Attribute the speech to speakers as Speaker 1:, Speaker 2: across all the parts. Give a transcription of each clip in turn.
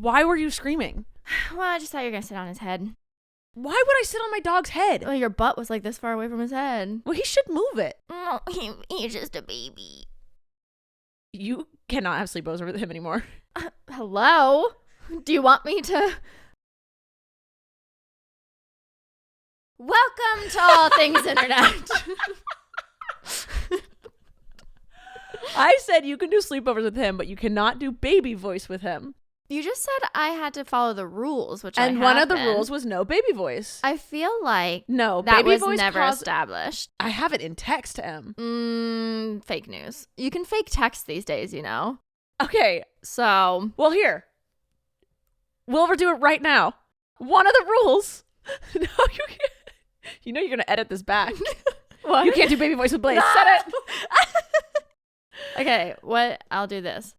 Speaker 1: Why were you screaming?
Speaker 2: Well, I just thought you were going to sit on his head.
Speaker 1: Why would I sit on my dog's head?
Speaker 2: Well, your butt was like this far away from his head.
Speaker 1: Well, he should move it.
Speaker 2: No, he's just a baby.
Speaker 1: You cannot have sleepovers with him anymore.
Speaker 2: Hello? Do you want me to? Welcome to All Things Internet.
Speaker 1: I said you can do sleepovers with him, but you cannot do baby voice with him.
Speaker 2: You just said I had to follow the rules, which
Speaker 1: and one of the rules was no baby voice.
Speaker 2: I feel like
Speaker 1: no
Speaker 2: that
Speaker 1: baby
Speaker 2: was
Speaker 1: voice
Speaker 2: never established.
Speaker 1: I have it in text to him.
Speaker 2: Fake news. You can fake text these days, you know.
Speaker 1: Okay,
Speaker 2: so
Speaker 1: well here, we'll do it right now. One of the rules. No, you can't. You know you're gonna edit this back.
Speaker 2: What?
Speaker 1: You can't do baby voice with Blaze.
Speaker 2: No!
Speaker 1: Said it.
Speaker 2: Okay, what? I'll do this.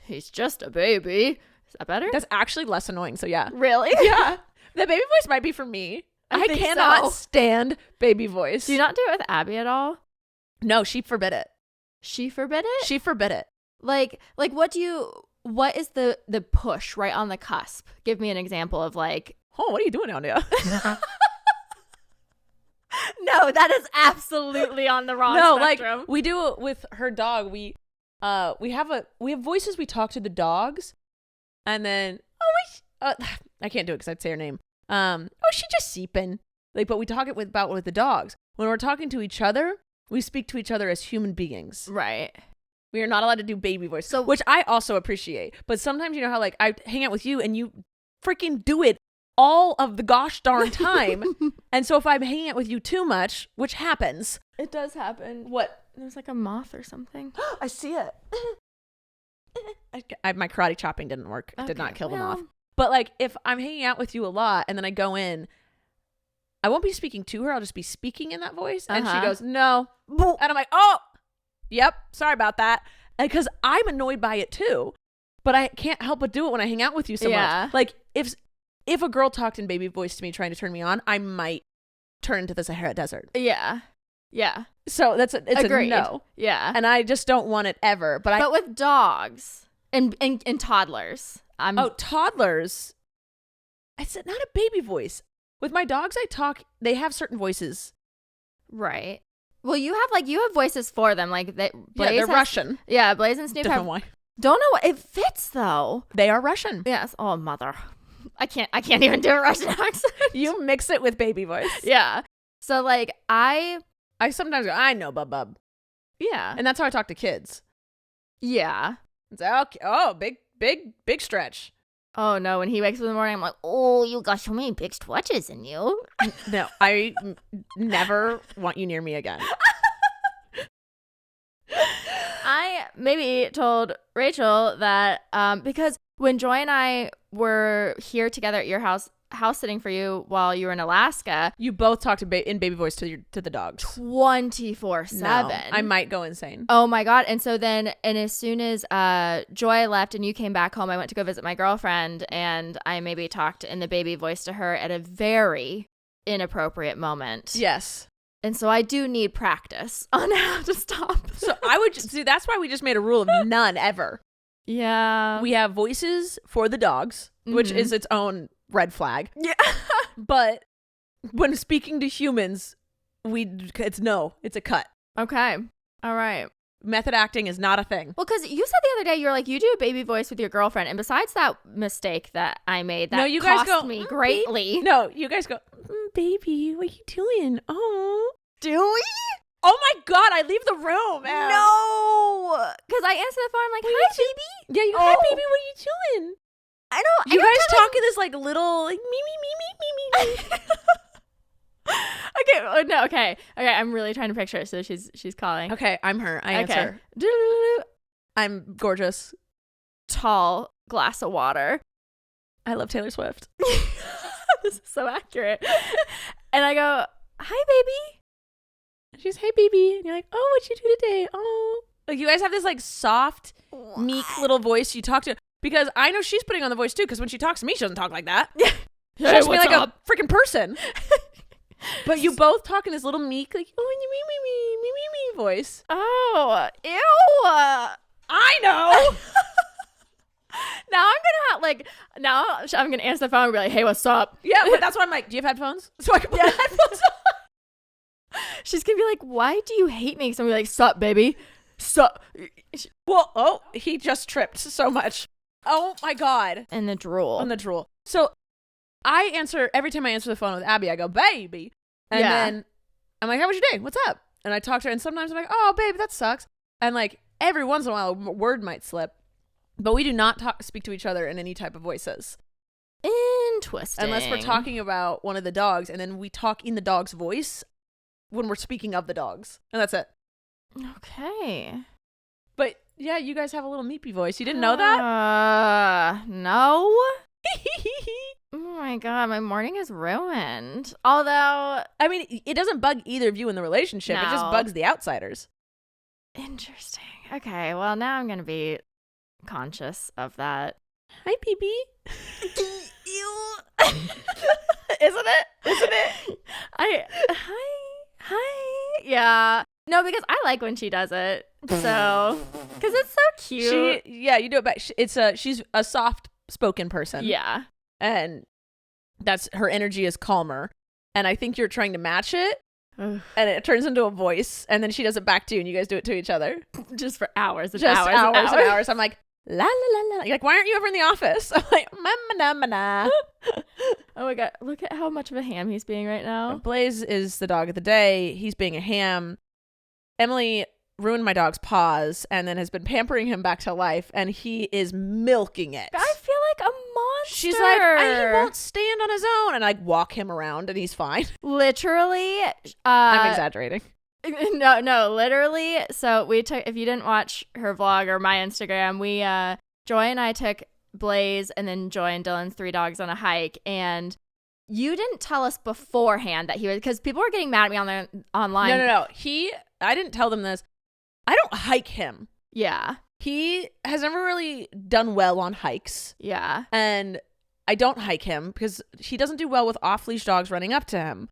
Speaker 2: He's just a baby. Is that better?
Speaker 1: That's actually less annoying. So yeah.
Speaker 2: Really?
Speaker 1: Yeah. The baby voice might be for me. I cannot stand baby voice.
Speaker 2: Do you not do it with Abby at all?
Speaker 1: No, she forbid it.
Speaker 2: She forbid it?
Speaker 1: She forbid it.
Speaker 2: Like what is the push right on the cusp? Give me an example of like,
Speaker 1: oh, what are you doing down here?
Speaker 2: No, that is absolutely on the wrong spectrum.
Speaker 1: Like we do it with her dog. We have voices. We talk to the dogs, and then I can't do it because I'd say her name. She just seeping. Like, but we talk it with the dogs. When we're talking to each other, we speak to each other as human beings.
Speaker 2: Right.
Speaker 1: We are not allowed to do baby voice, so which I also appreciate. But sometimes you know how like I hang out with you and you freaking do it all of the gosh darn time. And so if I'm hanging out with you too much, which happens.
Speaker 2: It does happen.
Speaker 1: What?
Speaker 2: There's like a moth or something.
Speaker 1: I see it. My karate chopping didn't work. It did not kill the moth. But like if I'm hanging out with you a lot and then I go in, I won't be speaking to her. I'll just be speaking in that voice. And she goes, no. And I'm like, oh, yep. Sorry about that. Because I'm annoyed by it too. But I can't help but do it when I hang out with you so much. Like if a girl talked in baby voice to me trying to turn me on, I might turn into the Sahara Desert.
Speaker 2: Yeah. Yeah.
Speaker 1: So it's
Speaker 2: Agreed.
Speaker 1: a no.
Speaker 2: Yeah.
Speaker 1: And I just don't want it ever. But
Speaker 2: with dogs and toddlers.
Speaker 1: Toddlers. I said not a baby voice. With my dogs, I talk. They have certain voices.
Speaker 2: Right. Well, you have voices for them. Like
Speaker 1: they're Russian.
Speaker 2: Yeah, Blaze and Snoop
Speaker 1: Different
Speaker 2: have.
Speaker 1: Why?
Speaker 2: Don't know what it fits though.
Speaker 1: They are Russian.
Speaker 2: Yes. Oh mother. I can't even do a Russian accent.
Speaker 1: You mix it with baby voice.
Speaker 2: Yeah. So like I
Speaker 1: sometimes go, I know, bub.
Speaker 2: Yeah.
Speaker 1: And that's how I talk to kids.
Speaker 2: Yeah.
Speaker 1: It's like, okay, oh, big stretch.
Speaker 2: Oh no, when he wakes up in the morning, I'm like, oh, you got so many big stretches in you.
Speaker 1: No, I never want you near me again.
Speaker 2: I maybe told Rachel that because when Joy and I were here together at your house sitting for you while you were in Alaska,
Speaker 1: you both talked in baby voice to the dogs
Speaker 2: 24/7.
Speaker 1: No, I might go insane.
Speaker 2: Oh my god! And so then, and as soon as Joy left and you came back home, I went to go visit my girlfriend, and I maybe talked in the baby voice to her at a very inappropriate moment.
Speaker 1: Yes.
Speaker 2: And so I do need practice on how to stop.
Speaker 1: So I would see. That's why we just made a rule of none ever.
Speaker 2: Yeah.
Speaker 1: We have voices for the dogs, which is its own red flag.
Speaker 2: Yeah.
Speaker 1: But when speaking to humans, it's a cut.
Speaker 2: Okay. All right.
Speaker 1: Method acting is not a thing.
Speaker 2: Well, because you said the other day, you're like, you do a baby voice with your girlfriend. And besides that mistake that I made, that
Speaker 1: you guys
Speaker 2: cost
Speaker 1: go,
Speaker 2: me greatly.
Speaker 1: No, you guys go, baby, what are you doing? Oh.
Speaker 2: Do we?
Speaker 1: Oh my God, I leave the room.
Speaker 2: No. Because I answer the phone, I'm like, hi, baby.
Speaker 1: Yeah, hi, baby, what are you doing?
Speaker 2: I don't.
Speaker 1: You guys talk in this like little, like, me.
Speaker 2: Okay. No. Okay. I'm really trying to picture it. So she's calling.
Speaker 1: Okay. I'm her. I answer. I'm gorgeous.
Speaker 2: Tall glass of water.
Speaker 1: I love Taylor Swift.
Speaker 2: This is so accurate. And I go, hi, baby.
Speaker 1: And she's, hey, baby. And you're like, oh, what'd you do today? Oh. Like, you guys have this like soft, meek little voice you talk to. Because I know she's putting on the voice too. Because when she talks to me, she doesn't talk like that. Yeah. She talks to me like a freaking person. But you both talk in this little meek, like, oh, me voice.
Speaker 2: Oh, ew.
Speaker 1: I know.
Speaker 2: Now I'm gonna answer the phone and be like, hey, what's up?
Speaker 1: Yeah, but that's why I'm like, do you have headphones? So I can put the headphones on.
Speaker 2: She's gonna be like, why do you hate me? So I'm gonna be like, sup, baby, sup.
Speaker 1: Well, oh, he just tripped so much. Oh my God.
Speaker 2: And the drool.
Speaker 1: So I answer, every time I answer the phone with Abby, I go, baby. And then I'm like, how was your day? What's up? And I talk to her, and sometimes I'm like, oh, baby, that sucks. And like every once in a while, a word might slip. But we do not speak to each other in any type of voices.
Speaker 2: Interesting.
Speaker 1: Unless we're talking about one of the dogs, and then we talk in the dog's voice when we're speaking of the dogs. And that's it.
Speaker 2: Okay.
Speaker 1: But yeah, you guys have a little meepy voice. You didn't know that?
Speaker 2: No. Oh my God, my morning is ruined. Although,
Speaker 1: I mean, it doesn't bug either of you in the relationship.
Speaker 2: No.
Speaker 1: It just bugs the outsiders.
Speaker 2: Interesting. Okay, well, now I'm going to be conscious of that.
Speaker 1: Hi, BB.
Speaker 2: Isn't it? Hi. Yeah. No, because I like when she does it. So, because it's so cute.
Speaker 1: You do it back. She's a soft-spoken person.
Speaker 2: Yeah.
Speaker 1: And that's her energy is calmer. And I think you're trying to match it. And it turns into a voice. And then she does it back to you, and you guys do it to each other.
Speaker 2: Just for hours and
Speaker 1: Just
Speaker 2: hours
Speaker 1: and hours. I'm like, la la la la. You're like, why aren't you over in the office? I'm like, ma.
Speaker 2: Oh my God, look at how much of a ham he's being right now.
Speaker 1: Blaze is the dog of the day. He's being a ham. Emily ruined my dog's paws and then has been pampering him back to life, and he is milking it.
Speaker 2: I feel like a monster.
Speaker 1: She's like, he won't stand on his own, and I walk him around and he's fine.
Speaker 2: Literally.
Speaker 1: I'm exaggerating.
Speaker 2: No, literally. So we took, if you didn't watch her vlog or my Instagram, Joy and I took Blaze and then Joy and Dylan's 3 dogs on a hike, and you didn't tell us beforehand that he was, because people were getting mad at me online.
Speaker 1: No. I didn't tell them this. I don't hike him.
Speaker 2: Yeah.
Speaker 1: He has never really done well on hikes.
Speaker 2: Yeah.
Speaker 1: And I don't hike him because he doesn't do well with off-leash dogs running up to him.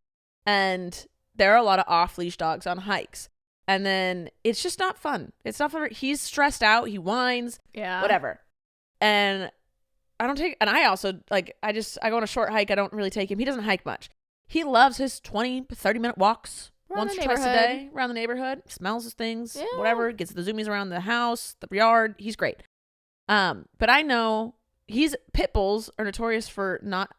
Speaker 1: And there are a lot of off-leash dogs on hikes. And then it's just not fun. It's not fun. He's stressed out. He whines.
Speaker 2: Yeah.
Speaker 1: Whatever. And I also, like, I go on a short hike. I don't really take him. He doesn't hike much. He loves his 20, 30-minute walks. Once or twice a day around the neighborhood. Smells his things, whatever. Gets the zoomies around the house, the yard. He's great. But I know pit bulls are notorious for not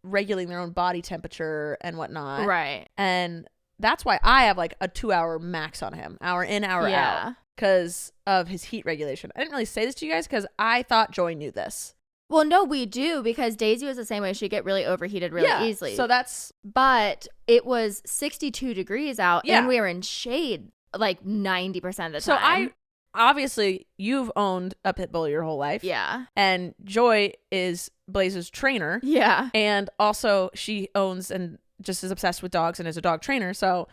Speaker 1: regulating their own body temperature and whatnot.
Speaker 2: Right.
Speaker 1: And that's why I have like a 2-hour max on him, hour in, hour out, because of his heat regulation. I didn't really say this to you guys because I thought Joy knew this.
Speaker 2: Well, no, we do, because Daisy was the same way. She'd get really overheated really easily. But it was 62 degrees out, and we were in shade like 90% of the time.
Speaker 1: Obviously, you've owned a pit bull your whole life.
Speaker 2: Yeah.
Speaker 1: And Joy is Blaze's trainer.
Speaker 2: Yeah.
Speaker 1: And also she owns and just is obsessed with dogs and is a dog trainer. So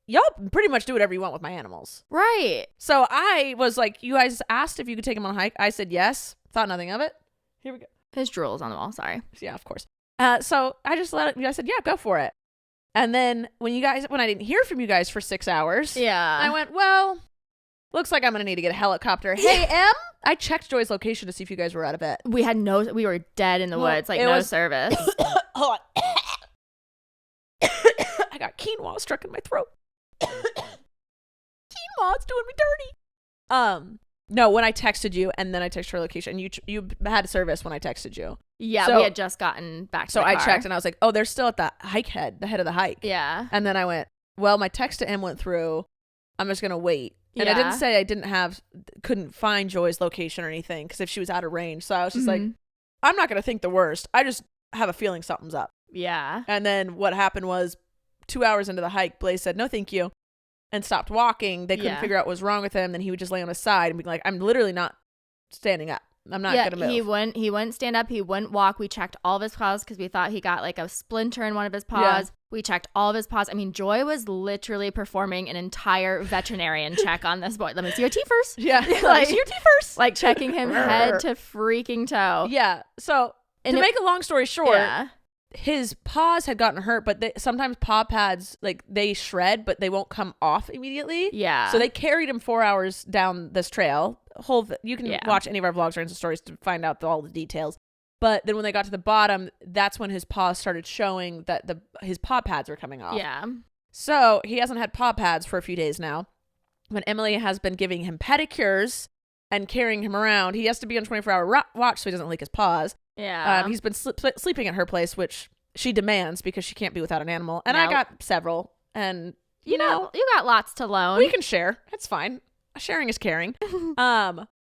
Speaker 1: y'all pretty much do whatever you want with my animals.
Speaker 2: Right.
Speaker 1: So I was like, you guys asked if you could take him on a hike. I said yes. Thought nothing of it. Here we go.
Speaker 2: His drool is on the wall. Sorry.
Speaker 1: Yeah, of course. So I just I said, yeah, go for it. And then when I didn't hear from you guys for 6 hours, I went, well, looks like I'm going to need to get a helicopter. Hey, Em, I checked Joy's location to see if you guys were out of bed.
Speaker 2: We were dead in the woods, like no service.
Speaker 1: Hold on. I got quinoa stuck in my throat. Quinoa's doing me dirty. No, when I texted you and then I texted her location, you had service when I texted you.
Speaker 2: Yeah,
Speaker 1: so,
Speaker 2: we had just gotten back to the car.
Speaker 1: So I checked and I was like, oh, they're still at the head of the hike.
Speaker 2: Yeah.
Speaker 1: And then I went, well, my text to Em went through. I'm just going to wait. And I didn't say I couldn't find Joy's location or anything because if she was out of range. So I was just like, I'm not going to think the worst. I just have a feeling something's up.
Speaker 2: Yeah.
Speaker 1: And then what happened was 2 hours into the hike, Blaze said, no, thank you. And stopped walking. They couldn't figure out what was wrong with him. Then he would just lay on his side and be like, I'm literally not standing up. I'm not going to move.
Speaker 2: He wouldn't stand up. He wouldn't walk. We checked all of his paws because we thought he got like a splinter in one of his paws. Yeah. We checked all of his paws. I mean, Joy was literally performing an entire veterinarian check on this boy. Let me see your teeth first.
Speaker 1: Yeah. Let me see your teeth first.
Speaker 2: Like checking him head to freaking toe.
Speaker 1: Yeah. So to make a long story short, his paws had gotten hurt, but sometimes paw pads, like they shred, but they won't come off immediately.
Speaker 2: Yeah.
Speaker 1: So they carried him 4 hours down this trail you can watch any of our vlogs or Insta stories to find out all the details. But then when they got to the bottom, that's when his paws started showing that his paw pads were coming off.
Speaker 2: Yeah.
Speaker 1: So he hasn't had paw pads for a few days now. When Emily has been giving him pedicures and carrying him around, he has to be on 24-hour watch so he doesn't leak his paws.
Speaker 2: Yeah.
Speaker 1: He's been sleeping at her place, which she demands because she can't be without an animal. And I got several. And, you know,
Speaker 2: you got lots to loan.
Speaker 1: We can share. It's fine. Sharing is caring.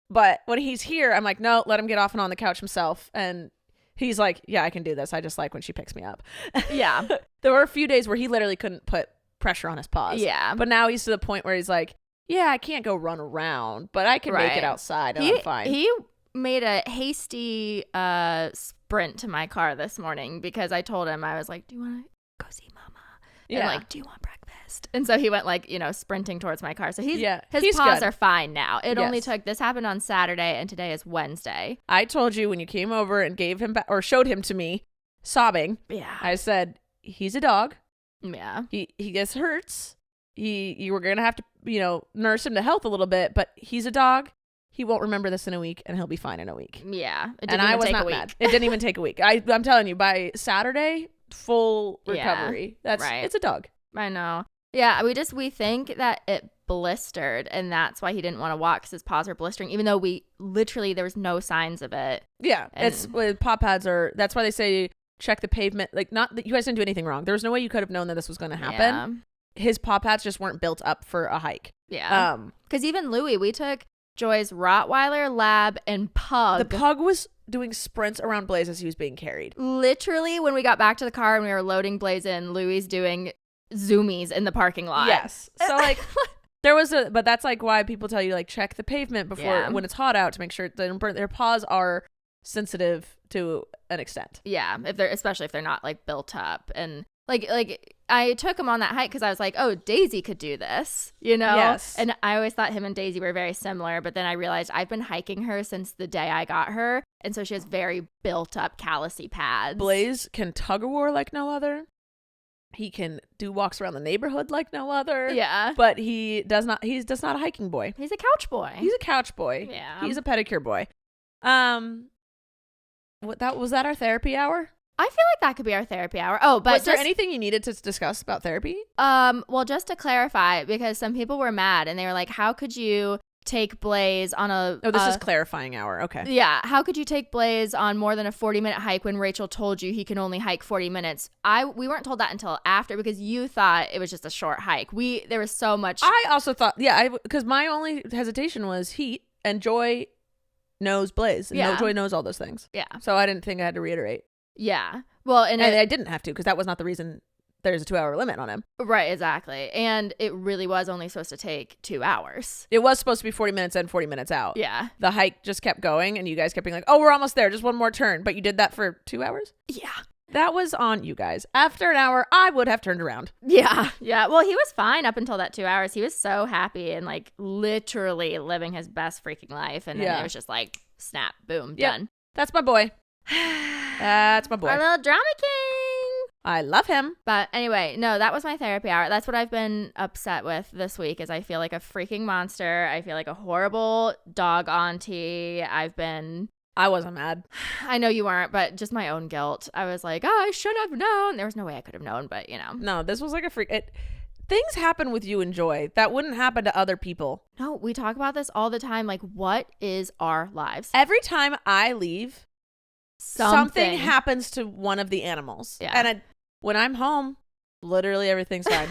Speaker 1: But when he's here, I'm like, no, let him get off and on the couch himself. And he's like, yeah, I can do this. I just like when she picks me up.
Speaker 2: Yeah.
Speaker 1: There were a few days where he literally couldn't put pressure on his paws.
Speaker 2: Yeah.
Speaker 1: But now he's to the point where he's like, yeah, I can't go run around, but I can make it outside and I'm fine.
Speaker 2: He made a hasty sprint to my car this morning because I told him, I was like, do you want to go see mama? And like, do you want breakfast? And so he went like, sprinting towards my car. So his paws are fine now. It only took, this happened on Saturday and today is Wednesday.
Speaker 1: I told you when you came over and gave him or showed him to me sobbing.
Speaker 2: Yeah.
Speaker 1: I said, he's a dog.
Speaker 2: Yeah.
Speaker 1: He gets hurts. You were going to have to, nurse him to health a little bit, but he's a dog. He won't remember this in a week and he'll be fine in a week.
Speaker 2: Yeah.
Speaker 1: And I was not mad. It didn't even take a week. I'm telling you, by Saturday, full recovery. It's a dog.
Speaker 2: I know. Yeah, we think that it blistered and that's why he didn't want to walk because his paws are blistering, even though there was no signs of it.
Speaker 1: Yeah, it's with paw pads that's why they say check the pavement. Like, not that you guys didn't do anything wrong. There was no way you could have known that this was going to happen.
Speaker 2: Yeah.
Speaker 1: His paw pads just weren't built up for a hike.
Speaker 2: Yeah. Because even Louie, we took Joy's Rottweiler, Lab, and Pug.
Speaker 1: The Pug was doing sprints around Blaze as he was being carried.
Speaker 2: Literally, when we got back to the car and we were loading Blaze in, Louie's doing zoomies in the parking lot.
Speaker 1: Yes. So, like, but that's, like, why people tell you, like, check the pavement before, when it's hot out to make sure their paws are sensitive to an extent.
Speaker 2: Yeah. Especially if they're not, like, built up. And, like I took him on that hike because I was like, oh, Daisy could do this, Yes. And I always thought him and Daisy were very similar, but then I realized I've been hiking her since the day I got her, and so she has very built up callousy pads.
Speaker 1: Blaze can tug of war like no other. He can do walks around the neighborhood like no other.
Speaker 2: Yeah.
Speaker 1: But he's just not a hiking boy.
Speaker 2: He's a couch boy.
Speaker 1: He's a couch boy.
Speaker 2: Yeah.
Speaker 1: He's a pedicure boy. Was that our therapy hour?
Speaker 2: I feel like that could be our therapy hour. Oh, but
Speaker 1: was there anything you needed to discuss about therapy?
Speaker 2: Well, just to clarify, because some people were mad and they were like, how could you take Blaze on a...
Speaker 1: Oh, this is clarifying hour. Okay.
Speaker 2: Yeah. How could you take Blaze on more than a 40-minute hike when Rachel told you he can only hike 40 minutes? We weren't told that until after because you thought it was just a short hike. There was so much...
Speaker 1: I also thought, because my only hesitation was heat and Joy knows Blaze. And Joy knows all those things.
Speaker 2: Yeah.
Speaker 1: So I didn't think I had to reiterate.
Speaker 2: Yeah. Well, and
Speaker 1: I didn't have to because that was not the reason there's a 2-hour limit on him.
Speaker 2: Right, exactly. And it really was only supposed to take 2 hours.
Speaker 1: It was supposed to be 40 minutes in, 40 minutes out.
Speaker 2: Yeah.
Speaker 1: The hike just kept going and you guys kept being like, oh, we're almost there. Just one more turn. But you did that for 2 hours?
Speaker 2: Yeah.
Speaker 1: That was on you guys. After an hour, I would have turned around.
Speaker 2: Yeah. Yeah. Well, he was fine up until that 2 hours. He was so happy and like literally living his best freaking life. And then it was just like, snap, boom, done.
Speaker 1: That's my boy. That's my boy.
Speaker 2: Our little drama king.
Speaker 1: I love him.
Speaker 2: But anyway, no, that was my therapy hour. That's what I've been upset with this week is I feel like a freaking monster. I feel like a horrible dog auntie.
Speaker 1: I wasn't mad.
Speaker 2: I know you weren't, but just my own guilt. I was like, oh, I should have known. There was no way I could have known, but
Speaker 1: No, this was like a freak. Things happen with you and Joy that wouldn't happen to other people.
Speaker 2: No, we talk about this all the time. Like, what is our lives?
Speaker 1: Every time I leave, something happens to one of the animals.
Speaker 2: Yeah.
Speaker 1: And when I'm home, literally everything's fine.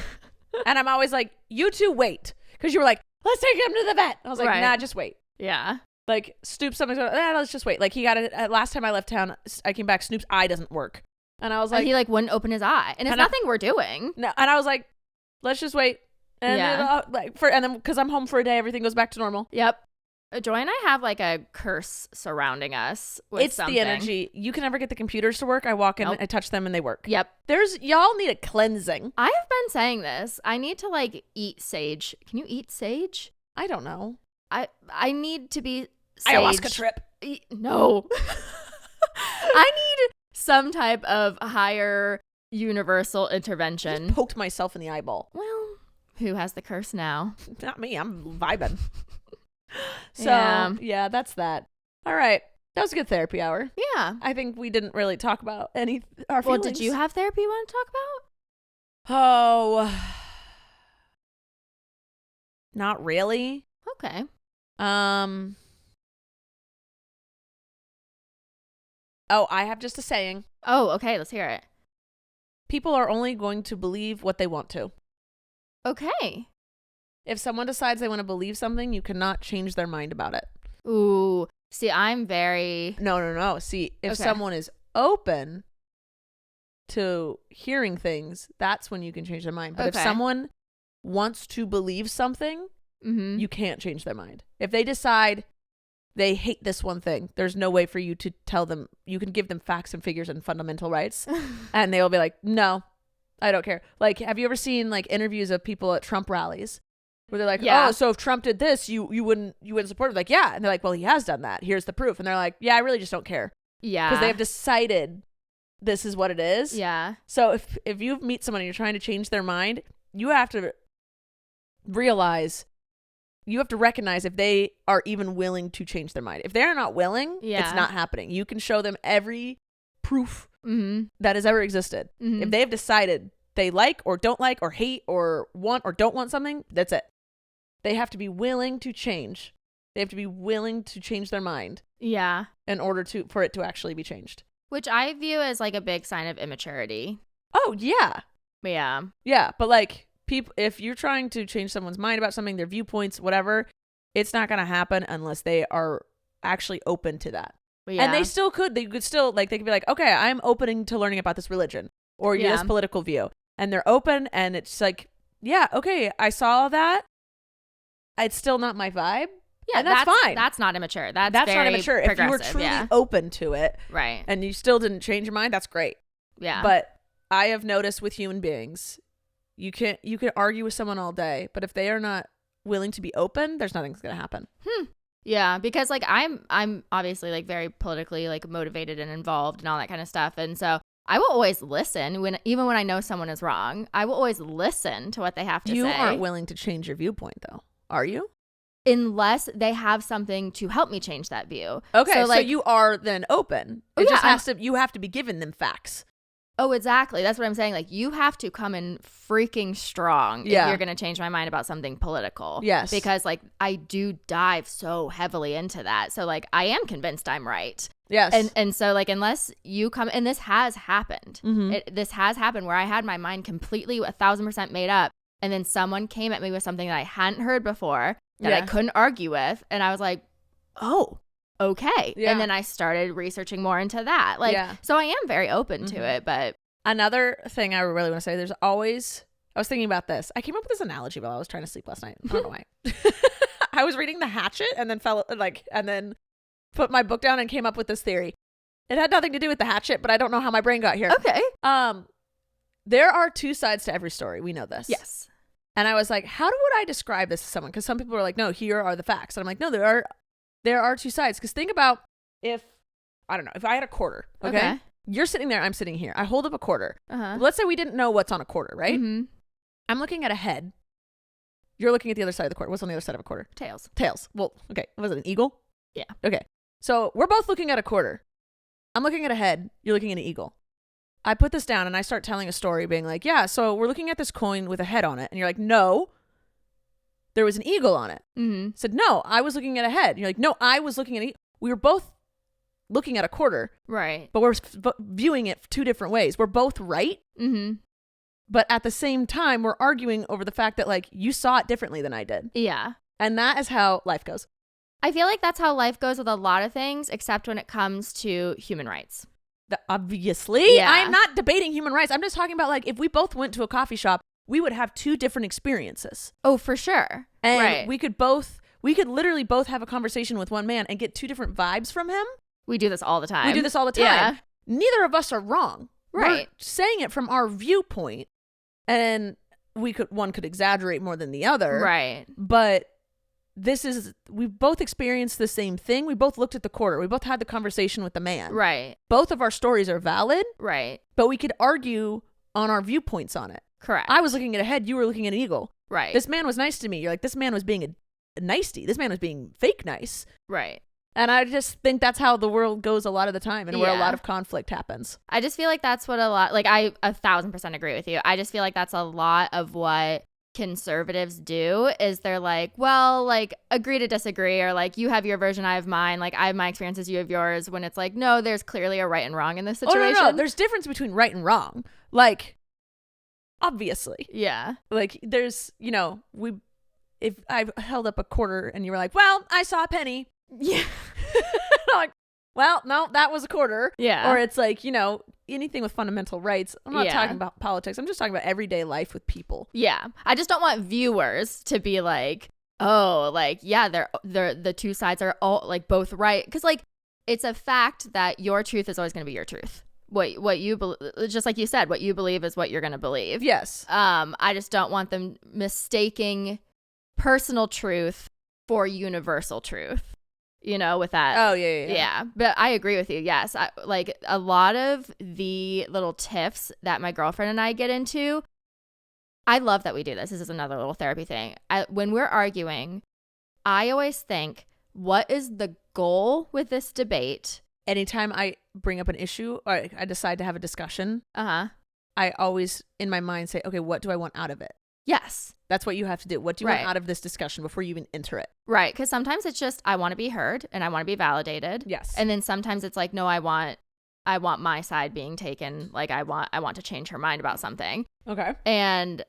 Speaker 1: And I'm always like, you two wait. Because you were like, let's take him to the vet. I was like, nah, just wait.
Speaker 2: Yeah.
Speaker 1: Like, Snoop's something's going on. Let's just wait. Like, he got it. Last time I left town, I came back, Snoop's eye doesn't work. And I was like.
Speaker 2: And he, like, wouldn't open his eye. And it's nothing we're doing.
Speaker 1: No. And I was like, let's just wait. And then, because I'm home for a day, everything goes back to normal.
Speaker 2: Yep. Joy and I have like a curse surrounding us with something.
Speaker 1: The energy. You can never get the computers to work. I walk in, I touch them, and they work.
Speaker 2: Yep.
Speaker 1: Y'all need a cleansing.
Speaker 2: I have been saying this. I need to like eat sage. Can you eat sage?
Speaker 1: I don't know.
Speaker 2: I need to be sage.
Speaker 1: Ayahuasca trip.
Speaker 2: No. I need some type of higher universal intervention.
Speaker 1: I just poked myself in the eyeball.
Speaker 2: Well, who has the curse now?
Speaker 1: Not me. I'm vibing. So yeah, that's that. All right. That was a good therapy hour.
Speaker 2: Yeah.
Speaker 1: I think we didn't really talk about our feelings.
Speaker 2: Well, did you have therapy you want to talk about?
Speaker 1: Oh, not really.
Speaker 2: Okay.
Speaker 1: Oh, I have just a saying.
Speaker 2: Oh, okay. Let's hear it.
Speaker 1: People are only going to believe what they want to.
Speaker 2: Okay.
Speaker 1: If someone decides they want to believe something, you cannot change their mind about it.
Speaker 2: Ooh. See, I'm very...
Speaker 1: No. See, if someone is open to hearing things, that's when you can change their mind. But if someone wants to believe something, you can't change their mind. If they decide they hate this one thing, there's no way for you to tell them. You can give them facts and figures and fundamental rights, and they will be like, no, I don't care. Like, have you ever seen like interviews of people at Trump rallies where they're like, oh, so if Trump did this, you wouldn't support him? Like, yeah. And they're like, well, he has done that. Here's the proof. And they're like, yeah, I really just don't care.
Speaker 2: Yeah.
Speaker 1: Because they have decided this is what it is.
Speaker 2: Yeah.
Speaker 1: So if you meet someone and you're trying to change their mind, you have to recognize if they are even willing to change their mind. If they're not willing, it's not happening. You can show them every proof that has ever existed. If they have decided they like or don't like or hate or want or don't want something, that's it. They have to be willing to change. They have to be willing to change their mind.
Speaker 2: Yeah.
Speaker 1: In order for it to actually be changed.
Speaker 2: Which I view as like a big sign of immaturity.
Speaker 1: Oh, yeah.
Speaker 2: Yeah.
Speaker 1: Yeah, but like people, if you're trying to change someone's mind about something, their viewpoints, whatever, it's not going to happen unless they are actually open to that. Yeah. And they could still like, they could be like, okay, I'm opening to learning about this religion or this political view. And they're open and it's like, yeah, okay, I saw that. It's still not my vibe. Yeah, and that's fine.
Speaker 2: That's not immature. That's
Speaker 1: not
Speaker 2: very
Speaker 1: immature. If you were truly open to it,
Speaker 2: right,
Speaker 1: and you still didn't change your mind, that's great.
Speaker 2: Yeah.
Speaker 1: But I have noticed with human beings, you can argue with someone all day, but if they are not willing to be open, there's nothing's gonna happen.
Speaker 2: Yeah, because like I'm obviously like very politically like motivated and involved and all that kind of stuff, and so I will always listen even when I know someone is wrong. I will always listen to what they have to say.
Speaker 1: You aren't willing to change your viewpoint, though, are you?
Speaker 2: Unless they have something to help me change that view.
Speaker 1: Okay, so you are then open. You have to be given them facts.
Speaker 2: Oh, exactly. That's what I'm saying. Like, you have to come in freaking strong if you're going to change my mind about something political.
Speaker 1: Yes.
Speaker 2: Because, like, I do dive so heavily into that. So, like, I am convinced I'm right.
Speaker 1: Yes.
Speaker 2: And so, like, unless you come, and this has happened. This has happened where I had my mind completely 1,000% made up. And then someone came at me with something that I hadn't heard before that I couldn't argue with. And I was like, oh, okay. Yeah. And then I started researching more into that. Like, so I am very open to it. But
Speaker 1: another thing I really want to say, I was thinking about this. I came up with this analogy while I was trying to sleep last night. I don't know why. I was reading The Hatchet and then put my book down and came up with this theory. It had nothing to do with The Hatchet, but I don't know how my brain got here.
Speaker 2: Okay.
Speaker 1: There are two sides to every story. We know this.
Speaker 2: Yes.
Speaker 1: And I was like, how would I describe this to someone? Because some people are like, no, here are the facts. And I'm like, no, there are two sides. Because think about if I had a quarter, okay? You're sitting there, I'm sitting here. I hold up a quarter. Let's say we didn't know what's on a quarter, right? I'm looking at a head. You're looking at the other side of the quarter. What's on the other side of a quarter?
Speaker 2: Tails.
Speaker 1: Well, okay. Was it an eagle?
Speaker 2: Yeah.
Speaker 1: Okay. So we're both looking at a quarter. I'm looking at a head. You're looking at an eagle. I put this down and I start telling a story being like, yeah, so we're looking at this coin with a head on it. And you're like, no, there was an eagle on it. I said, no, I was looking at a head. And you're like, no, I was looking at an eagle. We were both looking at a quarter.
Speaker 2: Right.
Speaker 1: But we're viewing it two different ways. We're both right. But at the same time, we're arguing over the fact that like you saw it differently than I did.
Speaker 2: Yeah.
Speaker 1: And that is how life goes.
Speaker 2: I feel like that's how life goes with a lot of things, except when it comes to human rights.
Speaker 1: Obviously, I'm not debating human rights. I'm just talking about like if we both went to a coffee shop, we would have two different experiences.
Speaker 2: Oh, for sure.
Speaker 1: And we could literally both have a conversation with one man and get two different vibes from him.
Speaker 2: We do this all the time.
Speaker 1: Yeah. Neither of us are wrong.
Speaker 2: Right.
Speaker 1: We're saying it from our viewpoint, and one could exaggerate more than the other.
Speaker 2: Right.
Speaker 1: But we both experienced the same thing. We both looked at the quarter. We both had the conversation with the man.
Speaker 2: Right.
Speaker 1: Both of our stories are valid.
Speaker 2: Right.
Speaker 1: But we could argue on our viewpoints on it.
Speaker 2: Correct.
Speaker 1: I was looking at a head. You were looking at an eagle.
Speaker 2: Right.
Speaker 1: This man was nice to me. You're like, this man was being a nicety. This man was being fake nice.
Speaker 2: Right.
Speaker 1: And I just think that's how the world goes a lot of the time, and where a lot of conflict happens.
Speaker 2: I just feel like that's what I 1,000% agree with you. I just feel like that's a lot of what conservatives do, is they're like, well, like, agree to disagree, or like, you have your version, I have mine, like, I have my experiences, you have yours, when it's like, no, there's clearly a right and wrong in this situation.
Speaker 1: Oh, no. There's difference between right and wrong. Like, obviously.
Speaker 2: Yeah.
Speaker 1: Like, there's, if I held up a quarter and you were like, well, I saw a penny.
Speaker 2: Yeah.
Speaker 1: Like, well, no, that was a quarter.
Speaker 2: Yeah.
Speaker 1: Or it's like, anything with fundamental rights. I'm not talking about politics. I'm just talking about everyday life with people.
Speaker 2: Yeah. I just don't want viewers to be like, oh, like, yeah, they're the two sides are all like both right. Because like, it's a fact that your truth is always going to be your truth. What you just like you said, what you believe is what you're going to believe.
Speaker 1: Yes.
Speaker 2: I just don't want them mistaking personal truth for universal truth. With that.
Speaker 1: Oh, yeah.
Speaker 2: Yeah. But I agree with you. Yes. Like, a lot of the little tiffs that my girlfriend and I get into, I love that we do this. This is another little therapy thing. When we're arguing, I always think, what is the goal with this debate?
Speaker 1: Anytime I bring up an issue or I decide to have a discussion, I always, in my mind, say, okay, what do I want out of it?
Speaker 2: Yes.
Speaker 1: That's what you have to do. What do you want out of this discussion before you even enter it?
Speaker 2: Right. Because sometimes it's just, I want to be heard and I want to be validated.
Speaker 1: Yes.
Speaker 2: And then sometimes it's like, no, I want my side being taken. Like, I want to change her mind about something.
Speaker 1: Okay.
Speaker 2: And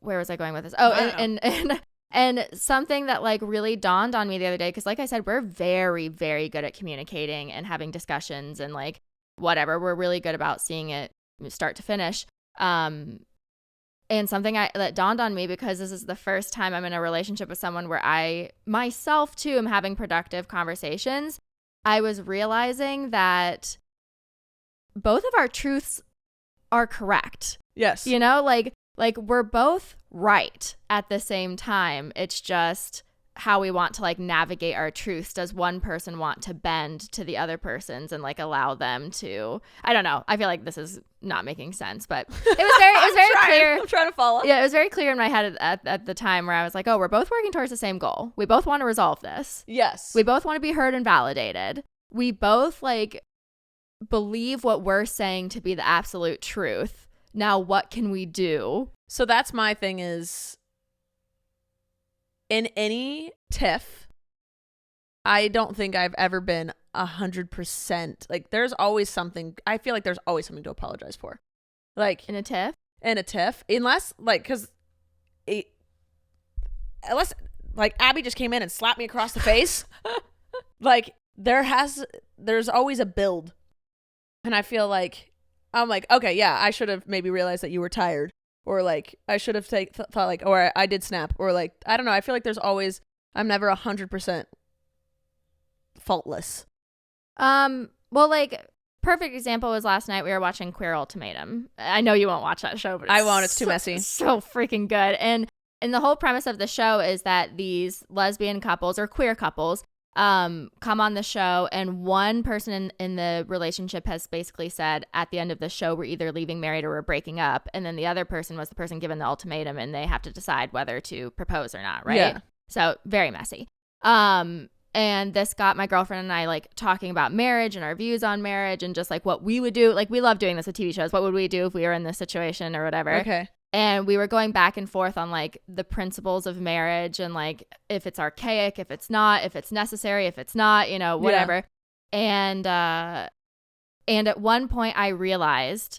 Speaker 2: where was I going with this? Oh, and something that like really dawned on me the other day, because like I said, we're very, very good at communicating and having discussions and like whatever. We're really good about seeing it start to finish. And something that dawned on me, because this is the first time I'm in a relationship with someone where I myself too am having productive conversations, I was realizing that both of our truths are correct.
Speaker 1: Yes.
Speaker 2: Like we're both right at the same time. It's just how we want to like navigate our truths. Does one person want to bend to the other person's and like allow them to, I don't know. I feel like this is not making sense, but it was very clear.
Speaker 1: I'm trying to follow.
Speaker 2: Yeah, it was very clear in my head at the time where I was like, oh, we're both working towards the same goal. We both want to resolve this.
Speaker 1: Yes.
Speaker 2: We both want to be heard and validated. We both like believe what we're saying to be the absolute truth. Now, what can we do?
Speaker 1: So that's my thing is, in any tiff, I don't think I've ever been 100%. Like, there's always something. I feel like there's always something to apologize for. Like,
Speaker 2: in a tiff?
Speaker 1: Unless, like, unless, like, Abby just came in and slapped me across the face. Like, there's always a build. And I feel like, I'm like, okay, yeah, I should have maybe realized that you were tired. Or like, I should have thought like, or I did snap. Or like, I don't know. I feel like there's always, I'm never 100% faultless.
Speaker 2: Well, like, perfect example was last night we were watching Queer Ultimatum. I know you won't watch that show, but
Speaker 1: I won't. It's too messy.
Speaker 2: So freaking good. And the whole premise of the show is that these lesbian couples or queer couples come on the show, and one person in the relationship has basically said at the end of the show, we're either leaving married or we're breaking up. And then the other person was the person given the ultimatum, and they have to decide whether to propose or not, right? Yeah. So very messy. And this got my girlfriend and I like talking about marriage and our views on marriage and just like what we would do. Like, we love doing this with TV shows. What would we do if we were in this situation or whatever? Okay. And we were going back and forth on like the principles of marriage and like if it's archaic, if it's not, if it's necessary, if it's not, whatever. Yeah. And at one point I realized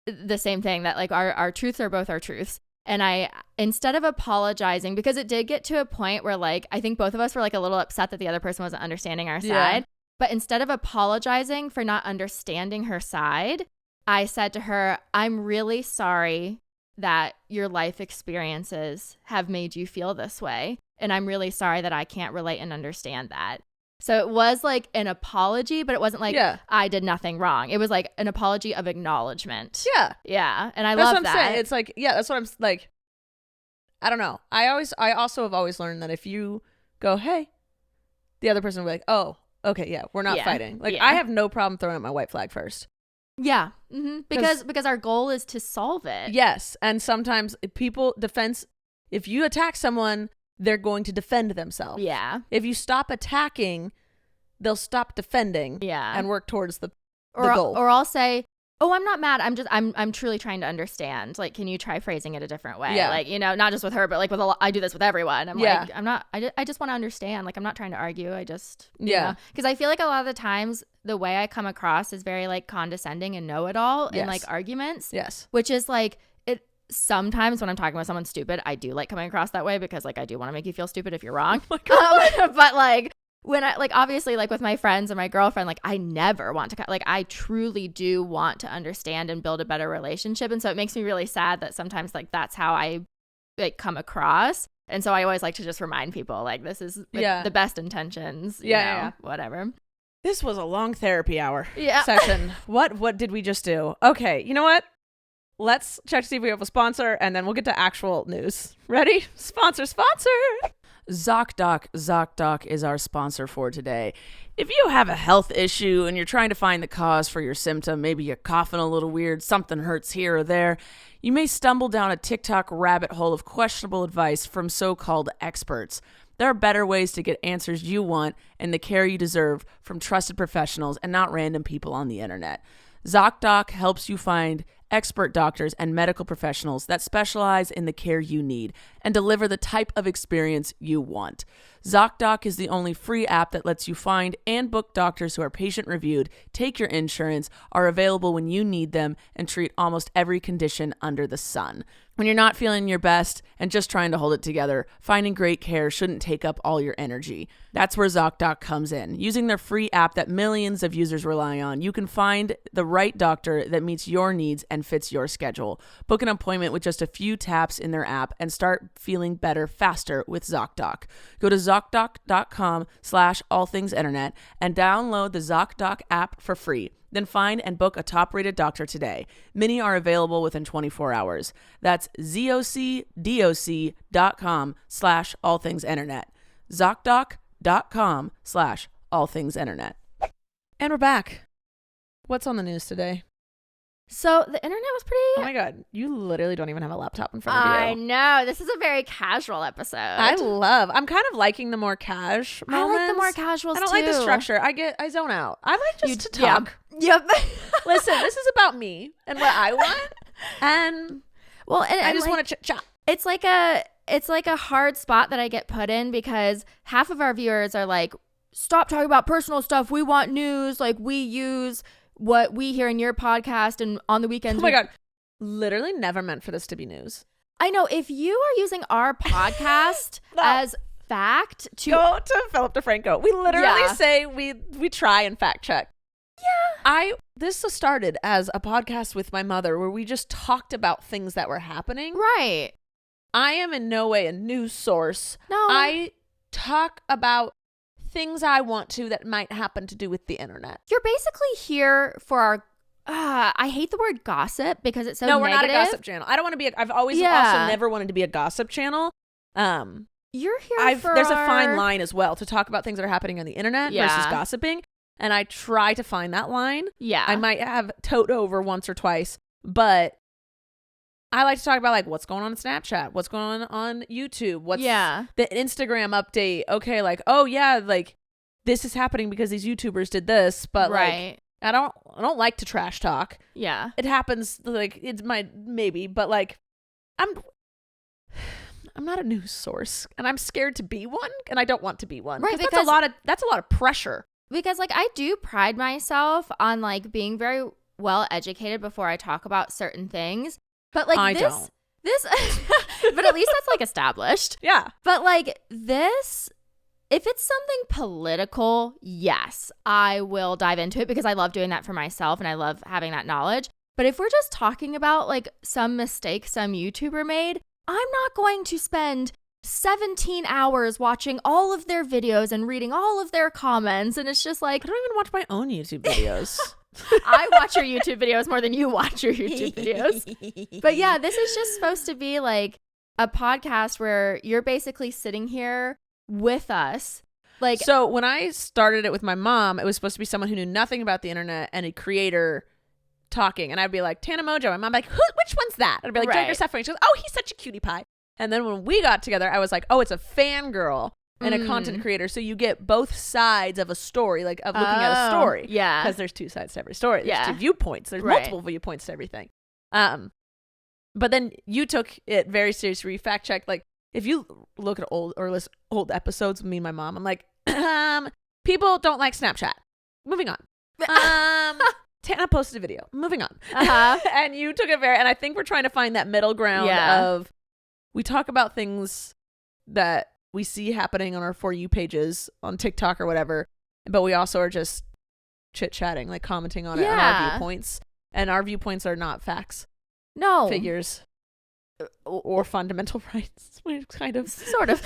Speaker 2: the same thing, that like our truths are both our truths. And I, instead of apologizing, because it did get to a point where like, I think both of us were like a little upset that the other person wasn't understanding our side. But instead of apologizing for not understanding her side, I said to her, I'm really sorry that your life experiences have made you feel this way. And I'm really sorry that I can't relate and understand that. So it was like an apology, but it wasn't like I did nothing wrong. It was like an apology of acknowledgement. Yeah. Yeah. And I love that. That's what I'm saying.
Speaker 1: It's like, yeah, that's what I'm like. I don't know. I also have always learned that if you go, hey, the other person will be like, oh, okay, yeah, we're not fighting. Like, I have no problem throwing up my white flag first.
Speaker 2: Yeah. Mm-hmm. Because our goal is to solve it.
Speaker 1: Yes. And sometimes if you attack someone they're going to defend themselves.
Speaker 2: Yeah.
Speaker 1: If you stop attacking, they'll stop defending.
Speaker 2: Yeah.
Speaker 1: And work towards the goal.
Speaker 2: Or I'll say, oh, I'm not mad. I'm truly trying to understand. Like, can you try phrasing it a different way?
Speaker 1: Yeah.
Speaker 2: Like, not just with her, but like I do this with everyone. I'm like, I just want to understand. Like, I'm not trying to argue. I just, because I feel like a lot of the times the way I come across is very like condescending and know-it-all in like arguments.
Speaker 1: Yes.
Speaker 2: Which is like, sometimes when I'm talking about someone stupid, I do like coming across that way because like I do want to make you feel stupid if you're wrong.
Speaker 1: Oh my God.
Speaker 2: But like, when I like, obviously, like with my friends and my girlfriend, like I never want to, like I truly do want to understand and build a better relationship. And so it makes me really sad that sometimes like that's how I like come across. And so I always like to just remind people like this is the best intentions, you know, whatever.
Speaker 1: This was a long therapy hour
Speaker 2: session.
Speaker 1: What did we just do? Okay, you know what? Let's check to see if we have a sponsor and then we'll get to actual news. Ready? Sponsor. ZocDoc. ZocDoc is our sponsor for today. If you have a health issue and you're trying to find the cause for your symptom, maybe you're coughing a little weird, something hurts here or there, you may stumble down a TikTok rabbit hole of questionable advice from so-called experts. There are better ways to get answers you want and the care you deserve from trusted professionals and not random people on the internet. ZocDoc helps you find expert doctors and medical professionals that specialize in the care you need and deliver the type of experience you want. ZocDoc is the only free app that lets you find and book doctors who are patient-reviewed, take your insurance, are available when you need them, and treat almost every condition under the sun. When you're not feeling your best and just trying to hold it together, finding great care shouldn't take up all your energy. That's where ZocDoc comes in. Using their free app that millions of users rely on, you can find the right doctor that meets your needs and fits your schedule. Book an appointment with just a few taps in their app and start feeling better faster with ZocDoc. Go to ZocDoc.com/allthingsinternet and download the ZocDoc app for free. Then find and book a top-rated doctor today. Many are available within 24 hours. That's ZocDoc.com/allthingsinternet. ZocDoc.com/allthingsinternet. And we're back. What's on the news today?
Speaker 2: So the internet was pretty...
Speaker 1: Oh my God. You literally don't even have a laptop in front of you.
Speaker 2: I know. This is a very casual episode.
Speaker 1: I'm kind of liking the more cash moments.
Speaker 2: I like the more casuals,
Speaker 1: I don't like the structure. I zone out. I like just to talk.
Speaker 2: Yep.
Speaker 1: Listen, this is about me and what I want. And I just want to chit-chat.
Speaker 2: It's like a hard spot that I get put in because half of our viewers are like, stop talking about personal stuff. We want news. Like, we use what we hear in your podcast and on the weekends.
Speaker 1: Oh my God. Literally never meant for this to be news.
Speaker 2: I know. If you are using our podcast as fact to
Speaker 1: go to Philip DeFranco. We literally say we try and fact check. Yeah. This started as a podcast with my mother where we just talked about things that were happening.
Speaker 2: Right.
Speaker 1: I am in no way a news source.
Speaker 2: No.
Speaker 1: I talk about things I want to that might happen to do with the internet.
Speaker 2: You're basically here for our I hate the word gossip because it's so negative.
Speaker 1: No, we're not a gossip channel. I don't want to be I've always also never wanted to be a gossip channel.
Speaker 2: You're here
Speaker 1: there's a fine line as well to talk about things that are happening on the internet versus gossiping. And I try to find that line. Yeah. I might have toed over once or twice, but I like to talk about like what's going on Snapchat, what's going on YouTube, what's the Instagram update. Okay, like, oh yeah, like this is happening because these YouTubers did this, but like I don't like to trash talk. Yeah. It happens, like it's maybe, but like I'm not a news source and I'm scared to be one and I don't want to be one. Right. Because that's a lot of pressure.
Speaker 2: Because like I do pride myself on like being very well educated before I talk about certain things. But like
Speaker 1: I don't.
Speaker 2: But at least that's like established.
Speaker 1: Yeah.
Speaker 2: But like this, if it's something political, yes, I will dive into it because I love doing that for myself and I love having that knowledge. But if we're just talking about like some mistake some YouTuber made, I'm not going to spend 17 hours watching all of their videos and reading all of their comments. And it's just like,
Speaker 1: I don't even watch my own YouTube videos.
Speaker 2: I watch your YouTube videos more than you watch your YouTube videos. But yeah, this is just supposed to be like a podcast where you're basically sitting here with us. Like,
Speaker 1: so when I started it with my mom, it was supposed to be someone who knew nothing about the internet and a creator talking. And I'd be like, Tana Mojo. And my mom would be like, which one's that? And I'd be like, Jagger Suffering. She goes, oh, he's such a cutie pie. And then when we got together, I was like, oh, it's a fangirl and a content creator. So you get both sides of a story, like of looking at a story.
Speaker 2: Yeah.
Speaker 1: Because there's two sides to every story. There's two viewpoints. There's multiple viewpoints to everything. But then you took it very seriously. You fact checked. Like, if you look at old episodes of me and my mom, I'm like, people don't like Snapchat. Moving on. Tana posted a video. Moving on. And you took it and I think we're trying to find that middle ground of, we talk about things that we see happening on our For You pages on TikTok or whatever, but we also are just chit-chatting, like commenting on it on our viewpoints. And our viewpoints are not facts.
Speaker 2: No.
Speaker 1: Figures. Or fundamental rights. Kind of.
Speaker 2: Sort of.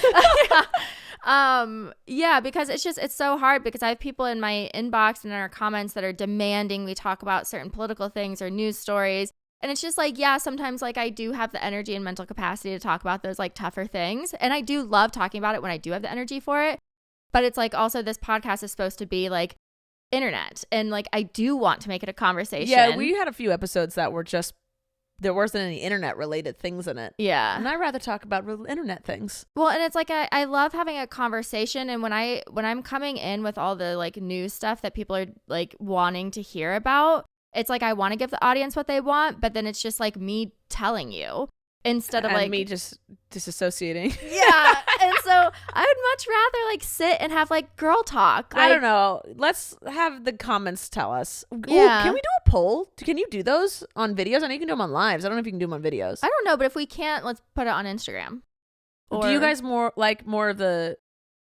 Speaker 2: Because it's so hard, because I have people in my inbox and in our comments that are demanding we talk about certain political things or news stories. And it's just like, sometimes like I do have the energy and mental capacity to talk about those like tougher things. And I do love talking about it when I do have the energy for it. But it's like, also this podcast is supposed to be like internet. And like, I do want to make it a conversation.
Speaker 1: Yeah, we had a few episodes that were just, there wasn't any internet related things in it.
Speaker 2: Yeah.
Speaker 1: And I'd rather talk about real internet things.
Speaker 2: Well, and it's like, I love having a conversation. And when I'm coming in with all the like news stuff that people are like wanting to hear about, it's like, I want to give the audience what they want, but then it's just like me telling you instead of like
Speaker 1: me just disassociating.
Speaker 2: Yeah. And so I would much rather like sit and have like girl talk. Like,
Speaker 1: I don't know. Let's have the comments tell us.
Speaker 2: Yeah.
Speaker 1: Ooh, can we do a poll? Can you do those on videos? I know you can do them on lives. I don't know if you can do them on videos.
Speaker 2: I don't know, but if we can't, let's put it on Instagram.
Speaker 1: Do you guys more of the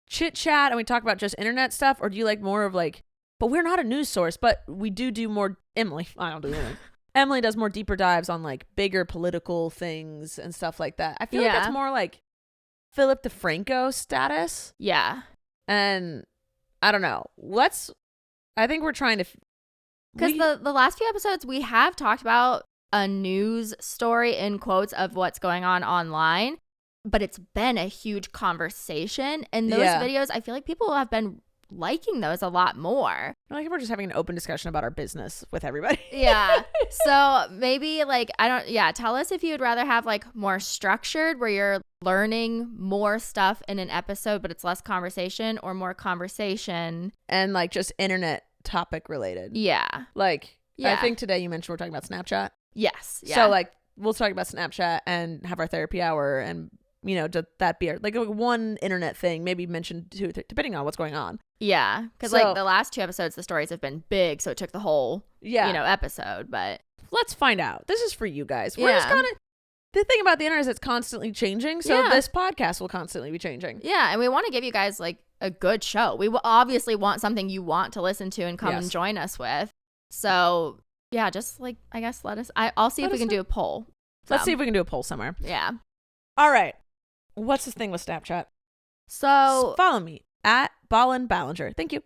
Speaker 1: chit chat and we talk about just internet stuff, or do you like more of like, but we're not a news source, but we do more. Emily, I don't do anything. Emily does more deeper dives on like bigger political things and stuff like that. I feel like that's more like Philip DeFranco status.
Speaker 2: Yeah.
Speaker 1: And I don't know. I think we're trying to.
Speaker 2: Because the last few episodes, we have talked about a news story in quotes of what's going on online, but it's been a huge conversation. And those videos, I feel like people have been liking those a lot more.
Speaker 1: Like if we're just having an open discussion about our business with everybody.
Speaker 2: Yeah. So maybe like, tell us if you would rather have like more structured where you're learning more stuff in an episode, but it's less conversation, or more conversation
Speaker 1: and like just internet topic related.
Speaker 2: Yeah.
Speaker 1: Like, I think today you mentioned we're talking about Snapchat.
Speaker 2: Yes. Yeah.
Speaker 1: So like we'll talk about Snapchat and have our therapy hour, and that be like one internet thing, maybe mention two, depending on what's going on.
Speaker 2: Yeah, because like the last two episodes, the stories have been big, so it took the whole episode. But
Speaker 1: let's find out. This is for you guys. We're just the thing about the internet is it's constantly changing, so this podcast will constantly be changing.
Speaker 2: Yeah, and we want to give you guys like a good show. We obviously want something you want to listen to and come and join us with. So yeah, just like, I guess I'll see if we can do a poll.
Speaker 1: Let's see if we can do a poll somewhere.
Speaker 2: Yeah.
Speaker 1: All right. What's this thing with Snapchat?
Speaker 2: So
Speaker 1: follow me at Ballinger. Thank you.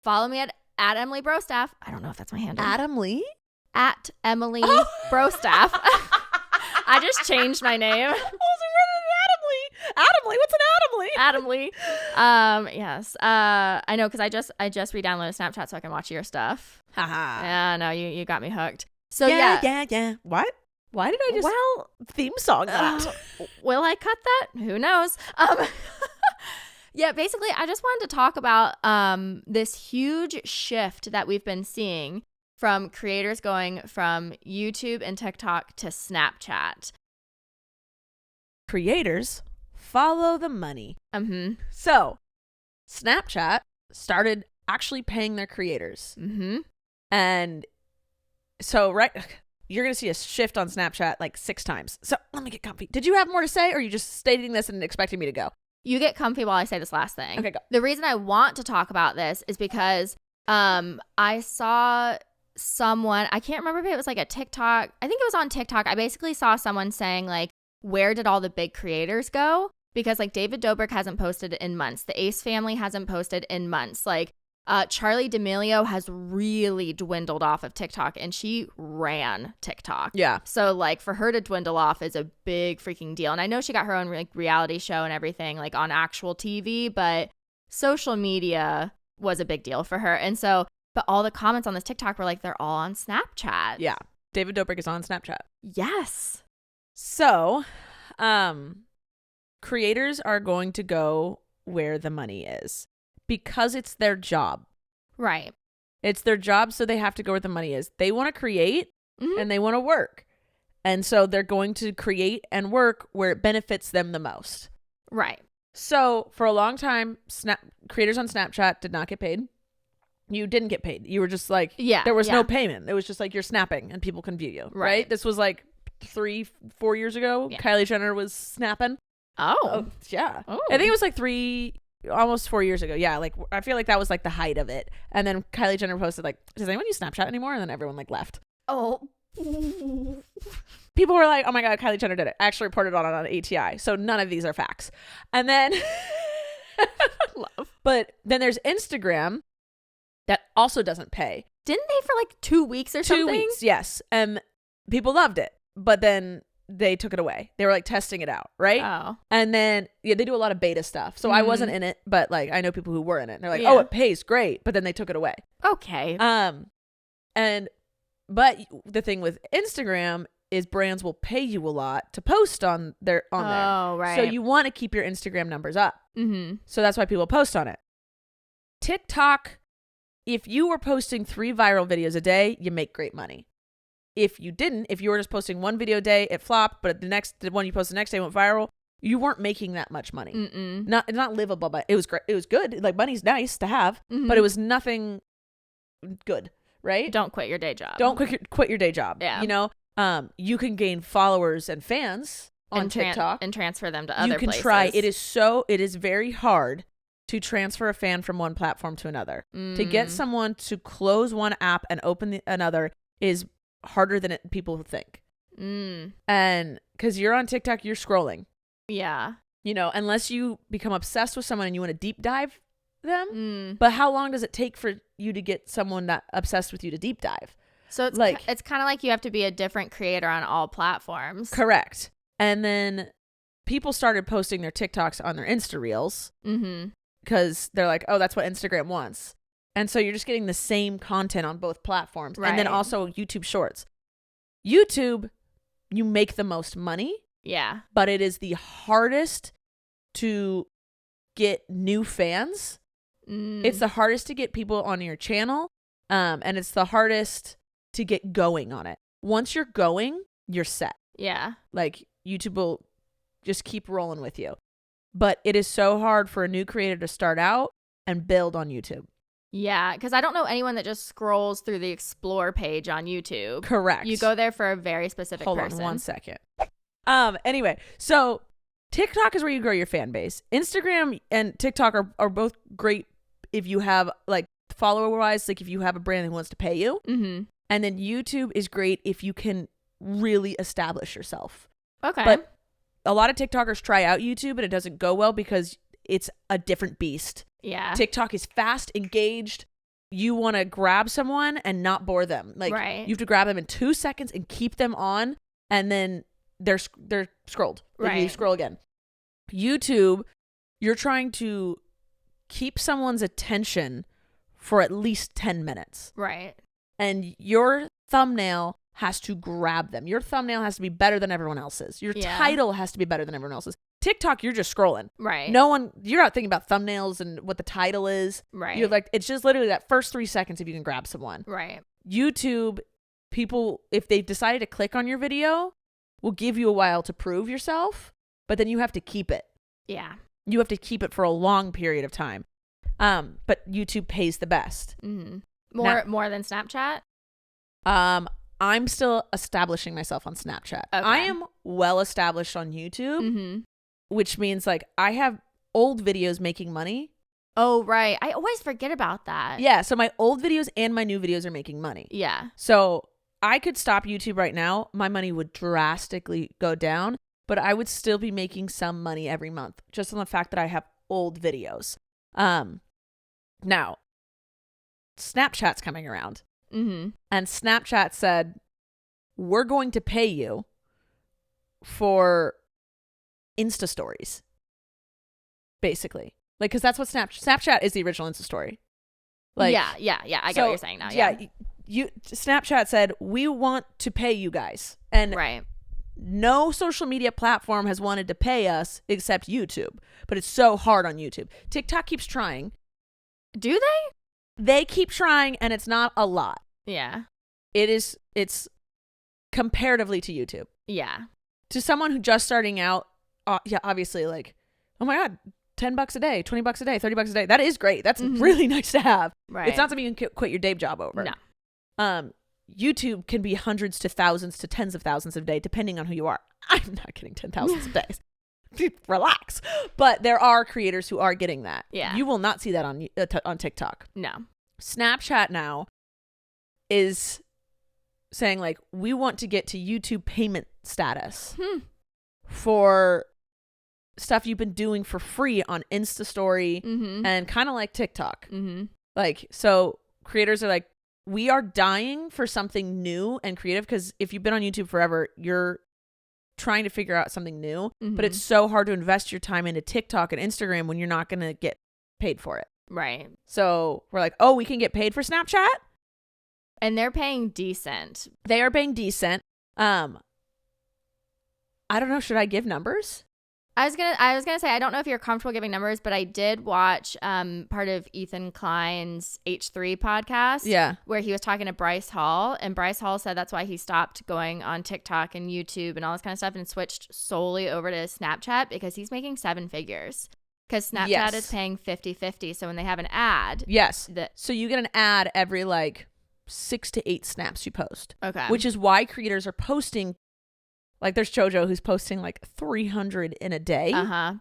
Speaker 2: Follow me at Emily Brostaff. I don't know if that's my handle.
Speaker 1: Adam Lee?
Speaker 2: At Emily Brostaff. I just changed my name.
Speaker 1: Adam Lee. What's an Adam Lee?
Speaker 2: Adam Lee. Yes. I know, because I just re-downloaded Snapchat so I can watch your stuff.
Speaker 1: Haha.
Speaker 2: Yeah, no, you got me hooked. So
Speaker 1: yeah. What? Why did I just theme song that?
Speaker 2: Will I cut that? Who knows? Yeah, basically, I just wanted to talk about this huge shift that we've been seeing from creators going from YouTube and TikTok to Snapchat.
Speaker 1: Creators follow the money.
Speaker 2: Mm-hmm.
Speaker 1: So, Snapchat started actually paying their creators.
Speaker 2: Mm-hmm.
Speaker 1: And so, you're going to see a shift on Snapchat like 6 times. So let me get comfy. Did you have more to say, or are you just stating this and expecting me to go?
Speaker 2: You get comfy while I say this last thing.
Speaker 1: Okay, go.
Speaker 2: The reason I want to talk about this is because I saw someone, I can't remember if it was like a TikTok. I think it was on TikTok. I basically saw someone saying like, where did all the big creators go? Because like David Dobrik hasn't posted in months. The Ace family hasn't posted in months. Like Charli D'Amelio has really dwindled off of TikTok, and she ran TikTok.
Speaker 1: Yeah.
Speaker 2: So like for her to dwindle off is a big freaking deal. And I know she got her own like reality show and everything like on actual TV, but social media was a big deal for her. And so, but all the comments on this TikTok were like, they're all on Snapchat.
Speaker 1: Yeah. David Dobrik is on Snapchat.
Speaker 2: Yes.
Speaker 1: So, creators are going to go where the money is because it's their job.
Speaker 2: Right.
Speaker 1: It's their job, so they have to go where the money is. They want to create and they want to work. And so they're going to create and work where it benefits them the most.
Speaker 2: Right.
Speaker 1: So for a long time, creators on Snapchat did not get paid. You didn't get paid. You were just like, there was no payment. It was just like you're snapping and people can view you. Right? This was like 3-4 years ago. Yeah. Kylie Jenner was snapping.
Speaker 2: Oh
Speaker 1: yeah. Oh. I think it was like almost 4 years ago. Yeah. Like I feel like that was like the height of it. And then Kylie Jenner posted like, does anyone use Snapchat anymore? And then everyone like left.
Speaker 2: Oh.
Speaker 1: People were like, oh my God, Kylie Jenner did it. I actually reported on it on ATI. So none of these are facts. And then, but then there's Instagram that also doesn't pay.
Speaker 2: Didn't they for like 2 weeks or something?
Speaker 1: 2 weeks, yes. And people loved it. But then they took it away. They were like testing it out, right?
Speaker 2: Oh.
Speaker 1: And then, they do a lot of beta stuff. So I wasn't in it, but like I know people who were in it. And they're like, oh, it pays great. But then they took it away.
Speaker 2: Okay.
Speaker 1: But the thing with Instagram is brands will pay you a lot to post on there.
Speaker 2: Oh, right.
Speaker 1: So you want to keep your Instagram numbers up.
Speaker 2: Mm-hmm.
Speaker 1: So that's why people post on it. TikTok, if you were posting 3 viral videos a day, you make great money. If you didn't, if you were just posting 1 video a day, it flopped, but the one you posted the next day went viral, you weren't making that much money. Not livable, but it was great. It was good. Like money's nice to have, but it was nothing good, right?
Speaker 2: Don't quit your day job.
Speaker 1: Don't quit your day job.
Speaker 2: Yeah.
Speaker 1: You know, you can gain followers and fans on TikTok
Speaker 2: and transfer them to other places. You can
Speaker 1: try. It is very hard to transfer a fan from one platform to another. To get someone to close one app and open another is harder than people think. And because you're on TikTok, you're scrolling.
Speaker 2: Yeah.
Speaker 1: You know, unless you become obsessed with someone and you want to deep dive them. But how long does it take for you to get someone that obsessed with you to deep dive?
Speaker 2: So it's like it's kind of like you have to be a different creator on all platforms.
Speaker 1: Correct. And then people started posting their TikToks on their Insta Reels because they're like, oh, that's what Instagram wants. And so you're just getting the same content on both platforms. Right. And then also YouTube Shorts. YouTube, you make the most money.
Speaker 2: Yeah.
Speaker 1: But it is the hardest to get new fans. It's the hardest to get people on your channel. And it's the hardest to get going on it. Once you're going, you're set.
Speaker 2: Yeah.
Speaker 1: Like YouTube will just keep rolling with you. But it is so hard for a new creator to start out and build on YouTube.
Speaker 2: Yeah, because I don't know anyone that just scrolls through the explore page on YouTube.
Speaker 1: Correct.
Speaker 2: You go there for a very specific person.
Speaker 1: Hold on 1 second. Anyway, so TikTok is where you grow your fan base. Instagram and TikTok are both great if you have like follower-wise, like if you have a brand that wants to pay you. And then YouTube is great if you can really establish yourself.
Speaker 2: Okay.
Speaker 1: But a lot of TikTokers try out YouTube and it doesn't go well because it's a different beast.
Speaker 2: Yeah.
Speaker 1: TikTok is fast, engaged. You want to grab someone and not bore them. Like you have to grab them in 2 seconds and keep them on, and then they're scrolled. Like you scroll again. YouTube, you're trying to keep someone's attention for at least 10 minutes.
Speaker 2: Right.
Speaker 1: And your thumbnail has to grab them. Your thumbnail has to be better than everyone else's. Your title has to be better than everyone else's. TikTok, you're just scrolling.
Speaker 2: Right.
Speaker 1: You're not thinking about thumbnails and what the title is.
Speaker 2: Right.
Speaker 1: You're like, it's just literally that first 3 seconds if you can grab someone.
Speaker 2: Right.
Speaker 1: YouTube, people, if they've decided to click on your video, will give you a while to prove yourself, but then you have to keep it.
Speaker 2: Yeah.
Speaker 1: You have to keep it for a long period of time. But YouTube pays the best.
Speaker 2: More than Snapchat?
Speaker 1: I'm still establishing myself on Snapchat. Okay. I am well established on YouTube, which means like I have old videos making money.
Speaker 2: Oh, right. I always forget about that.
Speaker 1: Yeah. So my old videos and my new videos are making money.
Speaker 2: Yeah.
Speaker 1: So I could stop YouTube right now. My money would drastically go down, but I would still be making some money every month just on the fact that I have old videos. Now, Snapchat's coming around. And Snapchat said, we're going to pay you for Insta stories. Basically. Like, because that's what Snapchat is, the original Insta story. Like,
Speaker 2: yeah. I get what you're saying now.
Speaker 1: Yeah. Snapchat said, we want to pay you guys. And no social media platform has wanted to pay us except YouTube, but it's so hard on YouTube. TikTok keeps trying.
Speaker 2: Do they?
Speaker 1: They keep trying, and it's not a lot.
Speaker 2: Yeah.
Speaker 1: It's comparatively to YouTube.
Speaker 2: Yeah.
Speaker 1: To someone who just starting out, yeah, obviously, like, oh my God, $10 a day, $20 a day, $30 a day. That is great. That's really nice to have.
Speaker 2: Right.
Speaker 1: It's not something you can quit your day job over.
Speaker 2: No.
Speaker 1: YouTube can be hundreds to thousands to tens of thousands a day, depending on who you are. I'm not getting 10,000 a day. Relax. But there are creators who are getting that.
Speaker 2: Yeah.
Speaker 1: You will not see that on TikTok.
Speaker 2: No.
Speaker 1: Snapchat now is saying, like, we want to get to YouTube payment status for stuff you've been doing for free on Insta Story and kind of like TikTok. Like, so creators are like, we are dying for something new and creative, because if you've been on YouTube forever, you're trying to figure out something new, but it's so hard to invest your time into TikTok and Instagram when you're not going to get paid for it.
Speaker 2: Right.
Speaker 1: So we're like, oh, we can get paid for Snapchat?
Speaker 2: And they're paying decent.
Speaker 1: They are paying decent. I don't know. Should I give numbers?
Speaker 2: I was gonna say, I don't know if you're comfortable giving numbers, but I did watch part of Ethan Klein's H3 podcast.
Speaker 1: Yeah.
Speaker 2: Where he was talking to Bryce Hall, and Bryce Hall said that's why he stopped going on TikTok and YouTube and all this kind of stuff and switched solely over to Snapchat, because he's making 7 figures. Because Snapchat is paying 50-50. So when they have an ad.
Speaker 1: Yes. So you get an ad every like 6 to 8 snaps you post.
Speaker 2: Okay.
Speaker 1: Which is why creators are posting. Like, there's Jojo who's posting like 300 in a day.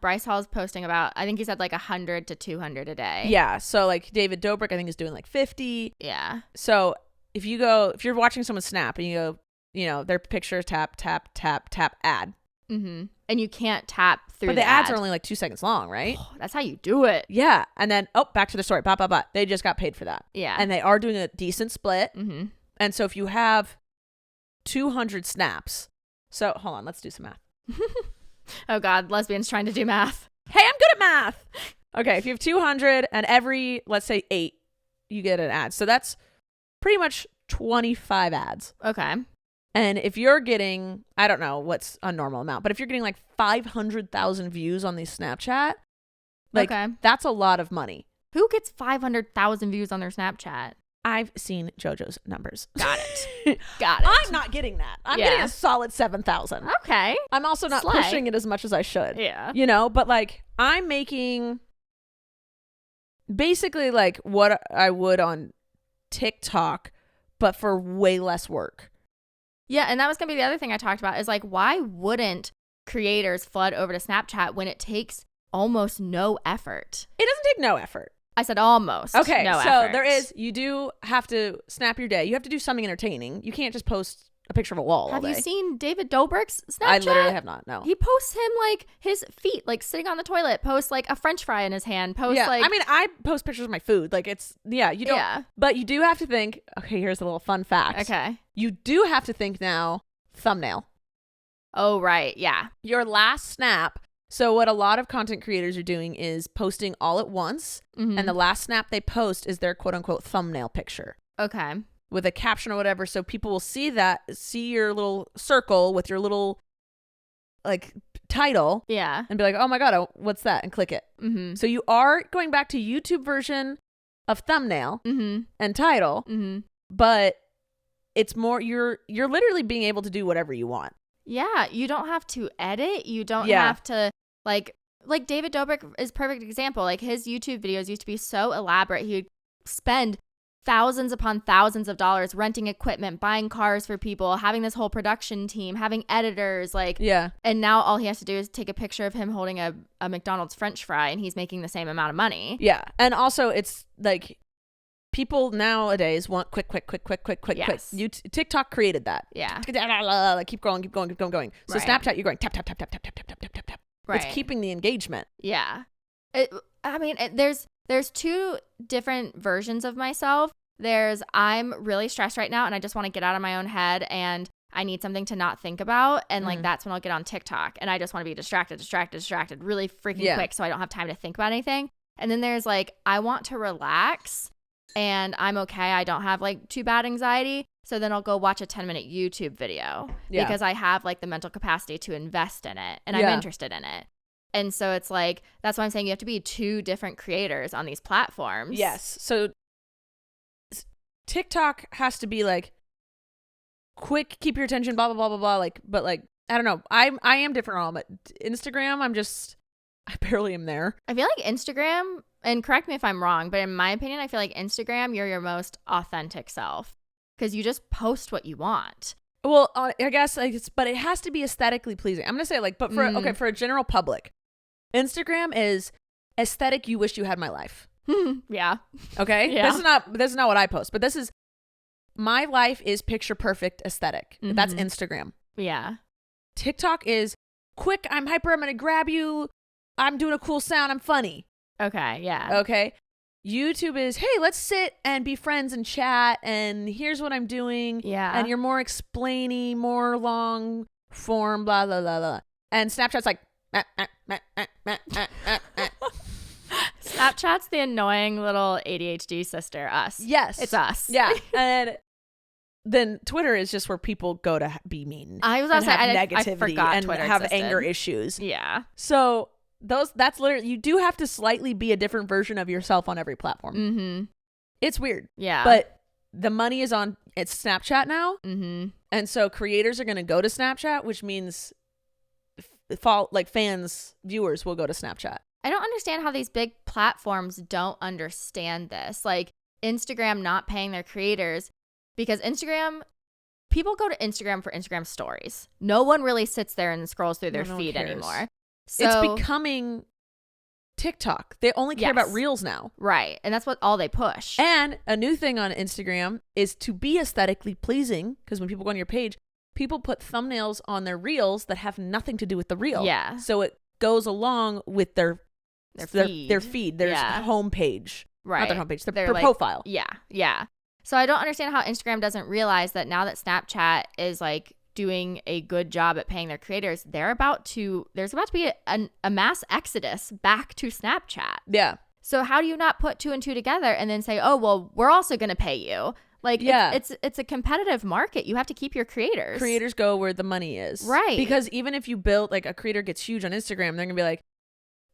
Speaker 2: Bryce Hall's posting about, I think he said like 100 to 200 a day.
Speaker 1: Yeah. So like David Dobrik, I think, is doing like 50.
Speaker 2: Yeah.
Speaker 1: So if you're watching someone snap and you go, you know, their picture, tap, tap, tap, tap, ad.
Speaker 2: And you can't tap through
Speaker 1: But the ads are only like 2 seconds long, right?
Speaker 2: Oh, that's how you do it.
Speaker 1: Yeah. And then, back to the story. Blah, blah, blah. They just got paid for that.
Speaker 2: Yeah.
Speaker 1: And they are doing a decent split. And so if you have 200 snaps. So hold on, let's do some math.
Speaker 2: Oh God, lesbians trying to do math.
Speaker 1: Hey, I'm good at math. Okay, if you have 200 and every, let's say 8, you get an ad. So that's pretty much 25 ads.
Speaker 2: Okay.
Speaker 1: And if you're getting, I don't know what's a normal amount, but if you're getting like 500,000 views on these Snapchat, like that's a lot of money.
Speaker 2: Who gets 500,000 views on their Snapchat?
Speaker 1: I've seen JoJo's numbers.
Speaker 2: Got it. Got it.
Speaker 1: I'm not getting that. I'm getting a solid 7,000.
Speaker 2: Okay.
Speaker 1: I'm also not pushing it as much as I should.
Speaker 2: Yeah.
Speaker 1: You know, but like I'm making basically like what I would on TikTok, but for way less work.
Speaker 2: Yeah. And that was going to be the other thing I talked about is like, why wouldn't creators flood over to Snapchat when it takes almost no effort?
Speaker 1: It doesn't take no effort.
Speaker 2: I said almost.
Speaker 1: Okay,
Speaker 2: no
Speaker 1: so
Speaker 2: effort.
Speaker 1: you do have to snap your day. You have to do something entertaining. You can't just post a picture of a wall all day.
Speaker 2: Have you seen David Dobrik's Snapchat?
Speaker 1: I literally have not, no.
Speaker 2: He posts him like his feet, like sitting on the toilet, posts like a French fry in his hand, posts like...
Speaker 1: I mean, I post pictures of my food. Like it's, you don't... Yeah. But you do have to think, okay, here's a little fun fact.
Speaker 2: Okay.
Speaker 1: You do have to think now, thumbnail.
Speaker 2: Oh, right, yeah.
Speaker 1: Your last snap... So what a lot of content creators are doing is posting all at once, and the last snap they post is their quote-unquote thumbnail picture.
Speaker 2: Okay.
Speaker 1: With a caption or whatever, so people will see your little circle with your little, like, title.
Speaker 2: Yeah.
Speaker 1: And be like, oh my God, what's that? And click it. So you are going back to YouTube version of thumbnail and title, but it's more, you're literally being able to do whatever you want.
Speaker 2: Yeah, you don't have to edit. You don't have to like David Dobrik is a perfect example. Like his YouTube videos used to be so elaborate. He would spend thousands upon thousands of dollars renting equipment, buying cars for people, having this whole production team, having editors, and now all he has to do is take a picture of him holding a McDonald's French fry and he's making the same amount of money. Yeah. And also it's like people nowadays want quick. Yes.
Speaker 1: TikTok created that.
Speaker 2: Yeah.
Speaker 1: Like keep going. So
Speaker 2: Right.
Speaker 1: Snapchat, you're going tap, tap, tap, tap, tap, tap, tap, tap, tap, tap.
Speaker 2: Right.
Speaker 1: It's keeping the engagement.
Speaker 2: Yeah. There's 2 different versions of myself. There's I'm really stressed right now and I just want to get out of my own head and I need something to not think about. And like that's when I'll get on TikTok and I just want to be distracted really freaking quick so I don't have time to think about anything. And then there's like I want to relax and I'm okay. I don't have like too bad anxiety. So then I'll go watch a 10-minute YouTube video because I have like the mental capacity to invest in it and I'm interested in it. And so it's like, that's why I'm saying you have to be 2 different creators on these platforms.
Speaker 1: Yes. So TikTok has to be like quick, keep your attention, blah, blah, blah, blah, blah. Like, but like, I don't know. I am different on all, but Instagram, I barely am there.
Speaker 2: I feel like Instagram, and correct me if I'm wrong, but in my opinion, I feel like Instagram, you're your most authentic self because you just post what you want.
Speaker 1: Well, I guess like but it has to be aesthetically pleasing. I'm gonna say like, but for a general public, Instagram is aesthetic. You wish you had my life.
Speaker 2: Yeah.
Speaker 1: Okay.
Speaker 2: Yeah.
Speaker 1: This is not what I post, but this is my life is picture perfect aesthetic. That's Instagram.
Speaker 2: Yeah.
Speaker 1: TikTok is quick. I'm hyper. I'm gonna grab you. I'm doing a cool sound. I'm funny.
Speaker 2: Okay. Yeah.
Speaker 1: Okay. YouTube is, hey, let's sit and be friends and chat. And here's what I'm doing.
Speaker 2: Yeah.
Speaker 1: And you're more explaining, more long form, blah, blah, blah, blah. And Snapchat's like,
Speaker 2: Snapchat's the annoying little ADHD sister, us.
Speaker 1: Yes.
Speaker 2: It's us.
Speaker 1: Yeah. And then Twitter is just where people go to be mean.
Speaker 2: I was about to say,
Speaker 1: negativity
Speaker 2: I forgot
Speaker 1: and
Speaker 2: Twitter
Speaker 1: have
Speaker 2: existed.
Speaker 1: anger issues.
Speaker 2: Yeah.
Speaker 1: So that's literally, you do have to slightly be a different version of yourself on every platform.
Speaker 2: Mm-hmm.
Speaker 1: It's weird.
Speaker 2: Yeah.
Speaker 1: But the money is on, it's Snapchat now.
Speaker 2: Mm-hmm.
Speaker 1: And so creators are going to go to Snapchat, which means fans, viewers will go to Snapchat.
Speaker 2: I don't understand how these big platforms don't understand this. Like Instagram not paying their creators, because people go to Instagram for Instagram stories. No one really sits there and scrolls through their feed anymore. So
Speaker 1: it's becoming TikTok. They only care about Reels now.
Speaker 2: Right. And that's what all they push.
Speaker 1: And a new thing on Instagram is to be aesthetically pleasing, because when people go on your page, people put thumbnails on their Reels that have nothing to do with the reel.
Speaker 2: Yeah.
Speaker 1: So it goes along with their feed, their homepage.
Speaker 2: Right.
Speaker 1: Not their homepage, their profile.
Speaker 2: Yeah. Yeah. So I don't understand how Instagram doesn't realize that now that Snapchat is like doing a good job at paying their creators, there's about to be a mass exodus back to Snapchat.
Speaker 1: Yeah.
Speaker 2: So how do you not put 2 and 2 together and then say, oh, well, we're also going to pay you? Like, it's a competitive market. You have to keep your creators.
Speaker 1: Creators go where the money is.
Speaker 2: Right.
Speaker 1: Because even if you build, like, a creator gets huge on Instagram, they're going to be like,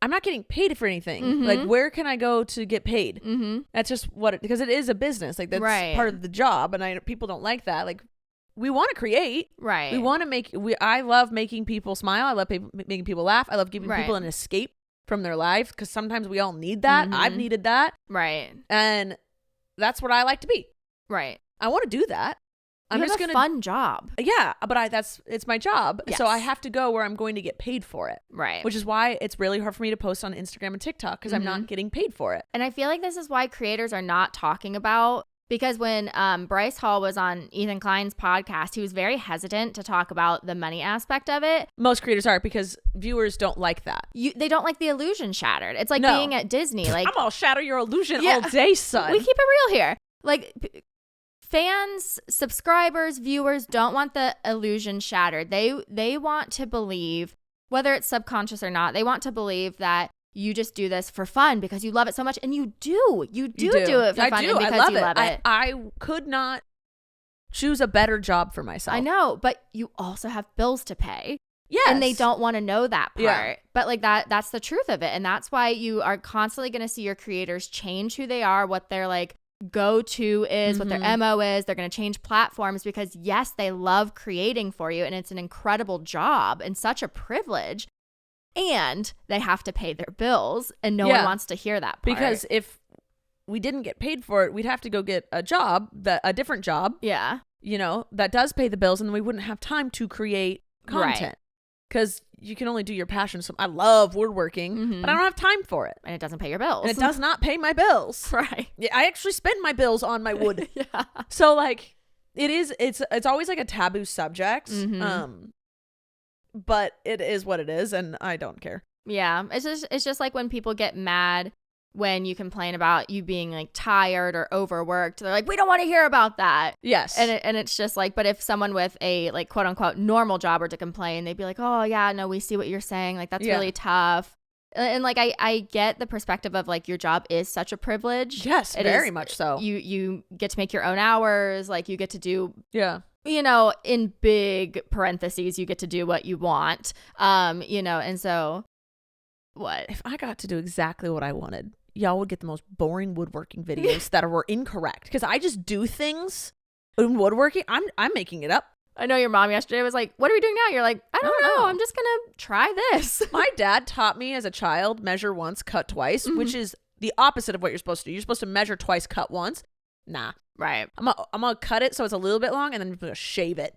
Speaker 1: I'm not getting paid for anything.
Speaker 2: Mm-hmm.
Speaker 1: Like, where can I go to get paid?
Speaker 2: Mm-hmm.
Speaker 1: That's just because it is a business. Like, that's part of the job. And people don't like that. Like, we want to create.
Speaker 2: Right.
Speaker 1: We want to I love making people smile. I love making people laugh. I love giving people an escape from their life, because sometimes we all need that.
Speaker 2: Mm-hmm.
Speaker 1: I've needed that.
Speaker 2: Right.
Speaker 1: And that's what I like to be.
Speaker 2: Right.
Speaker 1: I want to do that.
Speaker 2: I'm just gonna fun job.
Speaker 1: Yeah, but it's my job.
Speaker 2: Yes.
Speaker 1: So I have to go where I'm going to get paid for it.
Speaker 2: Right.
Speaker 1: Which is why it's really hard for me to post on Instagram and TikTok, because I'm not getting paid for it.
Speaker 2: And I feel like this is why creators are not talking about, because when Bryce Hall was on Ethan Klein's podcast, he was very hesitant to talk about the money aspect of it.
Speaker 1: Most creators are, because viewers don't like that.
Speaker 2: They don't like the illusion shattered. It's like being at Disney. Like,
Speaker 1: I'm gonna shatter your illusion all day, son.
Speaker 2: We keep it real here. Like, fans, subscribers, viewers don't want the illusion shattered. They want to believe, whether it's subconscious or not, they want to believe that you just do this for fun because you love it so much. And you do. You do it for fun and because you love it.
Speaker 1: I could not choose a better job for myself.
Speaker 2: I know, but you also have bills to pay.
Speaker 1: Yes.
Speaker 2: And they don't want to know that part.
Speaker 1: Yeah.
Speaker 2: But like that's the truth of it. And that's why you are constantly going to see your creators change who they are, what their like go-to is, what their MO is. They're going to change platforms because yes, they love creating for you and it's an incredible job and such a privilege. And they have to pay their bills and no one wants to hear that part.
Speaker 1: Because if we didn't get paid for it, we'd have to go get a different job.
Speaker 2: Yeah.
Speaker 1: You know, that does pay the bills, and then we wouldn't have time to create content. Because you can only do your passion. So I love woodworking, but I don't have time for it.
Speaker 2: And it doesn't pay your bills.
Speaker 1: And it does not pay my bills.
Speaker 2: Right.
Speaker 1: Yeah, I actually spend my bills on my wood.
Speaker 2: Yeah.
Speaker 1: So like it's always like a taboo subject. But it is what it is, and I don't care.
Speaker 2: Yeah. It's just like when people get mad when you complain about you being like tired or overworked. They're like, we don't want to hear about that.
Speaker 1: Yes.
Speaker 2: And it's just like, but if someone with a like quote unquote normal job were to complain, they'd be like, oh yeah, no, we see what you're saying. Like that's really tough. And like I get the perspective of like your job is such a privilege.
Speaker 1: Yes, very much so.
Speaker 2: You get to make your own hours, like you get to do in big parentheses, you get to do what you want. And so what?
Speaker 1: If I got to do exactly what I wanted, y'all would get the most boring woodworking videos that were incorrect because I just do things in woodworking. I'm making it up.
Speaker 2: I know your mom yesterday was like, what are we doing now? You're like, I don't know. I'm just going to try this.
Speaker 1: My dad taught me as a child, measure once, cut twice, which is the opposite of what you're supposed to do. You're supposed to measure twice, cut once. Nah.
Speaker 2: Right.
Speaker 1: I'm gonna cut it so it's a little bit long and then I'm going to shave it.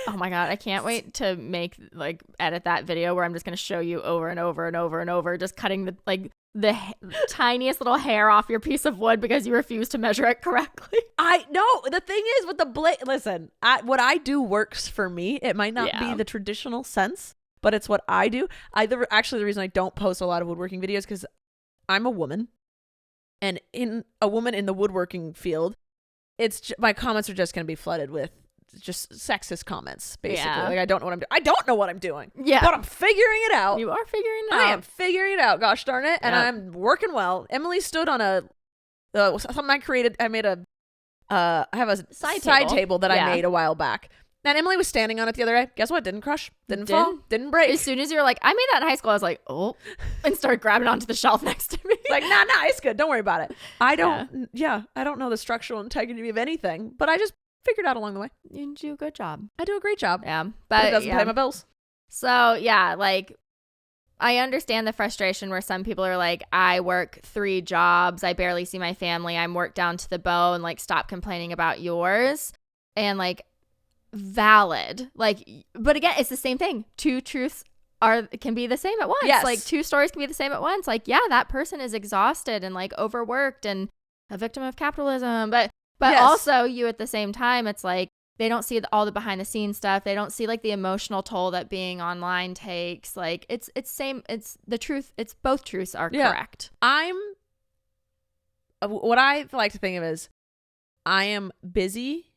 Speaker 2: Oh my God. I can't wait to edit that video where I'm just going to show you over and over and over and over, just cutting the tiniest little hair off your piece of wood because you refuse to measure it correctly.
Speaker 1: I know. The thing is with the blade, listen, what I do works for me. It might not be the traditional sense, but it's what I do. Actually, the reason I don't post a lot of woodworking videos because I'm a woman, and a woman in the woodworking field, my comments are just going to be flooded with just sexist comments, basically. Like, I don't know what I'm doing. I don't know what I'm doing. Yeah. But I'm figuring it out.
Speaker 2: You are figuring it out.
Speaker 1: I am figuring it out, gosh darn it. And I'm working well. Emily stood on something I created. I made I have a side table that I made a while back. And Emily was standing on it the other day. Guess what? Didn't crush. Didn't fall. Didn't break.
Speaker 2: As soon as you were like, I made that in high school, I was like, oh, and started grabbing onto the shelf next to me.
Speaker 1: Like, nah, it's good. Don't worry about it. I don't know the structural integrity of anything, but I just figured out along the way.
Speaker 2: You do a good job.
Speaker 1: I do a great job.
Speaker 2: Yeah.
Speaker 1: But it doesn't pay my bills.
Speaker 2: So, yeah, like, I understand the frustration where some people are like, I work 3 jobs. I barely see my family. I'm worked down to the bone. Like, stop complaining about yours. And, like, valid. Like, but again, it's the same thing. 2 truths can be the same at once.
Speaker 1: Yes.
Speaker 2: Like, 2 stories can be the same at once. Like, yeah, that person is exhausted and, like, overworked and a victim of capitalism. But also, you at the same time, it's like, they don't see all the behind the scenes stuff. They don't see like the emotional toll that being online takes. Like it's the truth. It's both truths are correct.
Speaker 1: What I like to think of is I am busy.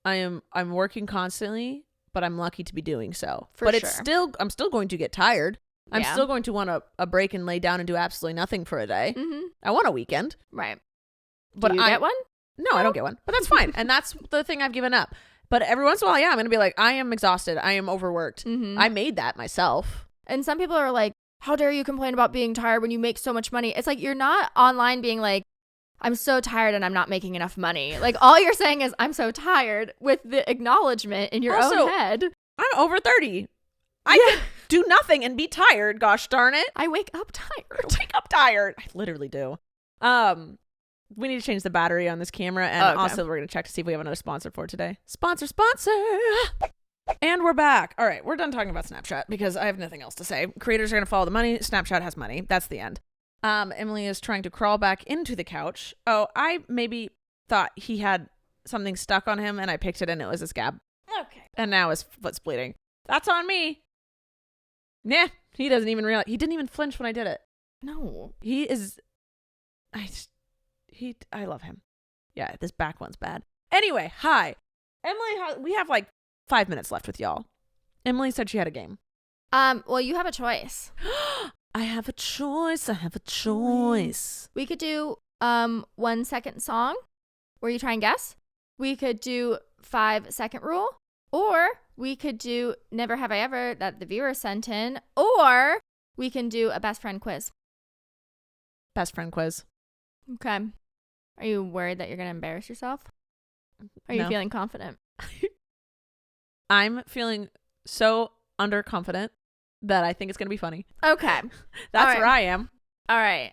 Speaker 1: I'm working constantly, but I'm lucky to be doing so. I'm still going to get tired. I'm still going to want a break and lay down and do absolutely nothing for a day. Mm-hmm. I want a weekend.
Speaker 2: Right.
Speaker 1: But
Speaker 2: do you get one?
Speaker 1: No, I don't get one. But that's fine. And that's the thing I've given up. But every once in a while, I'm going to be like, I am exhausted. I am overworked. Mm-hmm. I made that myself.
Speaker 2: And some people are like, how dare you complain about being tired when you make so much money? It's like, you're not online being like, I'm so tired and I'm not making enough money. Like, all you're saying is, I'm so tired, with the acknowledgement in your own head.
Speaker 1: I'm over 30. I can do nothing and be tired. Gosh darn it.
Speaker 2: I wake up tired.
Speaker 1: I literally do. We need to change the battery on this camera, and also we're going to check to see if we have another sponsor for today. Sponsor! And we're back. All right, we're done talking about Snapchat because I have nothing else to say. Creators are going to follow the money. Snapchat has money. That's the end. Emily is trying to crawl back into the couch. Oh, I maybe thought he had something stuck on him, and I picked it, and it was a scab.
Speaker 2: Okay.
Speaker 1: And now his foot's bleeding. That's on me. Nah, he doesn't even realize. He didn't even flinch when I did it.
Speaker 2: No.
Speaker 1: He is... I love him. Yeah, this back one's bad. Anyway, hi. Emily, we have like 5 minutes left with y'all. Emily said she had a game.
Speaker 2: Well, you have a choice.
Speaker 1: I have a choice.
Speaker 2: We could do 1 second song where you try and guess. We could do 5 second rule, or we could do never have I ever that the viewer sent in, or we can do a best friend quiz.
Speaker 1: Best friend quiz.
Speaker 2: Okay. Are you worried that you're going to embarrass yourself? Are you feeling confident?
Speaker 1: I'm feeling so underconfident that I think it's going to be funny.
Speaker 2: Okay.
Speaker 1: That's where I am.
Speaker 2: All right.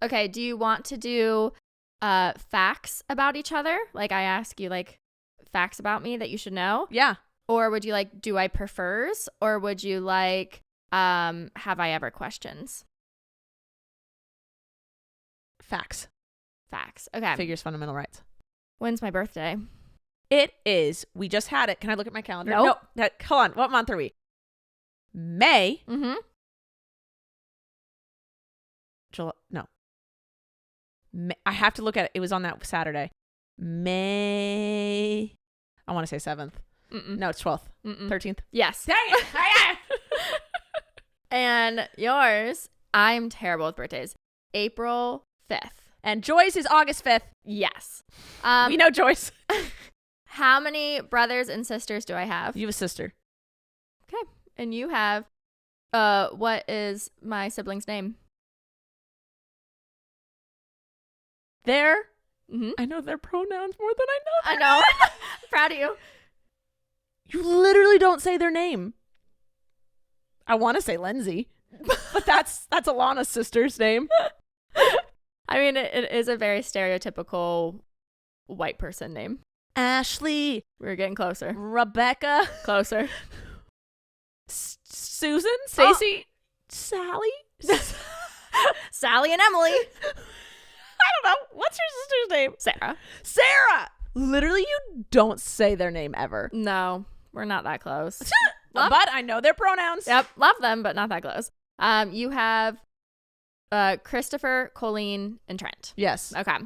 Speaker 2: Okay. Do you want to do facts about each other? Like, I ask you like facts about me that you should know?
Speaker 1: Yeah.
Speaker 2: Or would you like do I prefers? Or would you like have I ever questions?
Speaker 1: Facts.
Speaker 2: Okay.
Speaker 1: Figures, fundamental rights.
Speaker 2: When's my birthday?
Speaker 1: It is. We just had it. Can I look at my calendar?
Speaker 2: Nope.
Speaker 1: No. Hold on. What month are we? May.
Speaker 2: Mm-hmm.
Speaker 1: July. No. May, I have to look at it. It was on that Saturday. May. I want to say 7th.
Speaker 2: Mm-mm.
Speaker 1: No, it's 12th.
Speaker 2: Mm-mm.
Speaker 1: 13th.
Speaker 2: Yes.
Speaker 1: Dang it.
Speaker 2: And yours, I'm terrible with birthdays. April 5th.
Speaker 1: And Joyce is August 5th.
Speaker 2: Yes.
Speaker 1: We know Joyce.
Speaker 2: How many brothers and sisters do I have?
Speaker 1: You have a sister.
Speaker 2: Okay. And you have, what is my sibling's name?
Speaker 1: I know their pronouns more than I know.
Speaker 2: I know. I'm proud of you.
Speaker 1: You literally don't say their name. I want to say Lindsay, but that's Alana's sister's name.
Speaker 2: I mean, it is a very stereotypical white person name.
Speaker 1: Ashley.
Speaker 2: We're getting closer.
Speaker 1: Rebecca.
Speaker 2: Closer.
Speaker 1: Susan. Stacy. Sally.
Speaker 2: Sally and Emily.
Speaker 1: I don't know. What's your sister's name?
Speaker 2: Sarah.
Speaker 1: Literally, you don't say their name ever.
Speaker 2: No, we're not that close.
Speaker 1: But I know their pronouns.
Speaker 2: Yep, love them, but not that close. You have Christopher, Colleen, and Trent.
Speaker 1: Yes.
Speaker 2: Okay.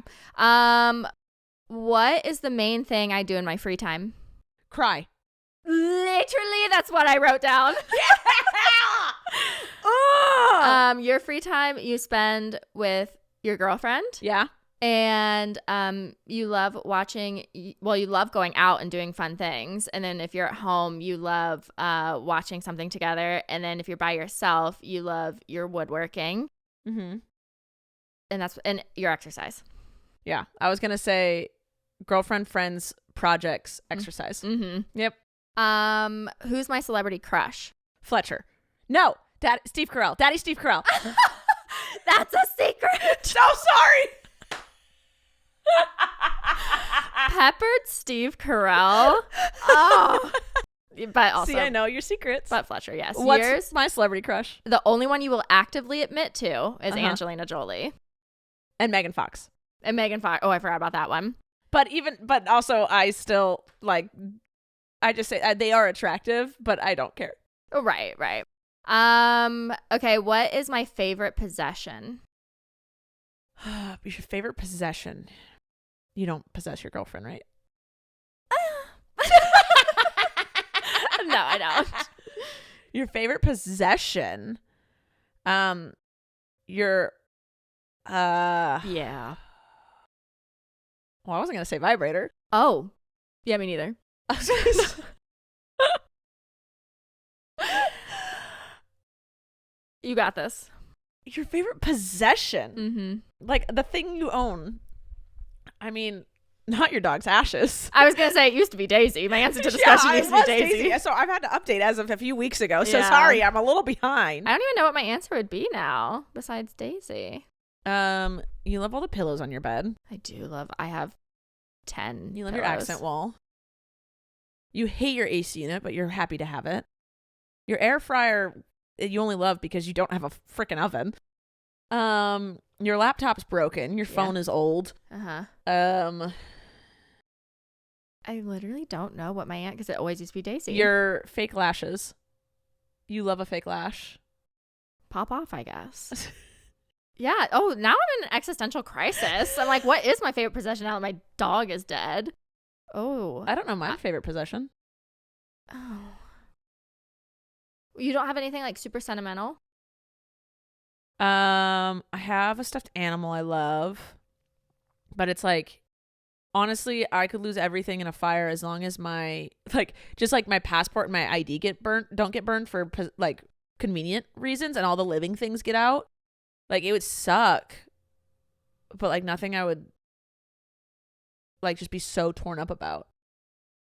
Speaker 2: What is the main thing I do in my free time?
Speaker 1: Cry.
Speaker 2: Literally, that's what I wrote down. Your free time you spend with your girlfriend.
Speaker 1: Yeah.
Speaker 2: And you love you love going out and doing fun things. And then if you're at home, you love watching something together. And then if you're by yourself, you love your woodworking.
Speaker 1: Mm-hmm.
Speaker 2: And your exercise.
Speaker 1: Yeah. I was going to say girlfriend, friends, projects, exercise.
Speaker 2: Mm-hmm.
Speaker 1: Yep.
Speaker 2: Who's my celebrity crush?
Speaker 1: Fletcher. No. Steve Carell. Daddy Steve Carell.
Speaker 2: That's a secret.
Speaker 1: So sorry.
Speaker 2: Peppered Steve Carell. Oh. But also.
Speaker 1: See, I know your secrets.
Speaker 2: But Fletcher, yes.
Speaker 1: What's
Speaker 2: yours?
Speaker 1: My celebrity crush?
Speaker 2: The only one you will actively admit to is Angelina Jolie.
Speaker 1: And Megan Fox.
Speaker 2: And Megan Fox. Oh, I forgot about that one.
Speaker 1: But also I still I just say they are attractive, but I don't care.
Speaker 2: Oh, right. Okay, what is my favorite possession?
Speaker 1: Your favorite possession? You don't possess your girlfriend, right?
Speaker 2: No, I don't.
Speaker 1: Your favorite possession? Your
Speaker 2: yeah.
Speaker 1: Well, I wasn't gonna say vibrator.
Speaker 2: Oh. Yeah, me neither. You got this.
Speaker 1: Your favorite possession?
Speaker 2: Mm-hmm.
Speaker 1: Like the thing you own. I mean, not your dog's ashes.
Speaker 2: I was going to say it used to be Daisy. My answer to this question used to be Daisy.
Speaker 1: So I've had to update as of a few weeks ago. So sorry, I'm a little behind.
Speaker 2: I don't even know what my answer would be now besides Daisy.
Speaker 1: You love all the pillows on your bed.
Speaker 2: I do love. I have 10.
Speaker 1: You love
Speaker 2: pillows.
Speaker 1: your accent wall. You hate your AC unit, but you're happy to have it. Your air fryer you only love because you don't have a freaking oven. Your laptop's broken. Your phone is old.
Speaker 2: I literally don't know what my aunt, because it always used to be Daisy.
Speaker 1: Your fake lashes. You love a fake lash.
Speaker 2: Pop off, I guess. Yeah. Oh, now I'm in an existential crisis. I'm like, what is my favorite possession now that my dog is dead? Oh.
Speaker 1: I don't know my favorite possession.
Speaker 2: Oh. You don't have anything like super sentimental?
Speaker 1: I have a stuffed animal I love, but it's like, honestly, I could lose everything in a fire as long as my my passport and my ID don't get burned for convenient reasons, and all the living things get out. Like, it would suck, but like nothing I would just be so torn up about.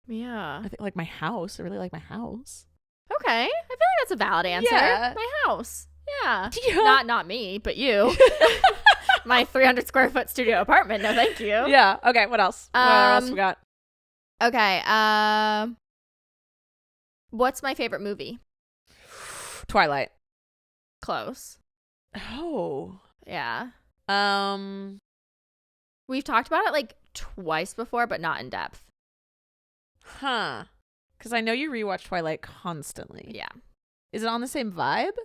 Speaker 2: Yeah.
Speaker 1: I think my house. I really like my house.
Speaker 2: Okay. I feel like that's a valid answer.
Speaker 1: Yeah.
Speaker 2: My house. Yeah. Not me, but you. My 300 square foot studio apartment. No, thank you.
Speaker 1: Yeah. Okay. What else? What else we got?
Speaker 2: Okay. What's my favorite movie?
Speaker 1: Twilight.
Speaker 2: Close.
Speaker 1: Oh.
Speaker 2: Yeah. We've talked about it twice before, but not in depth.
Speaker 1: Huh. Because I know you rewatch Twilight constantly.
Speaker 2: Yeah.
Speaker 1: Is it on the same vibe?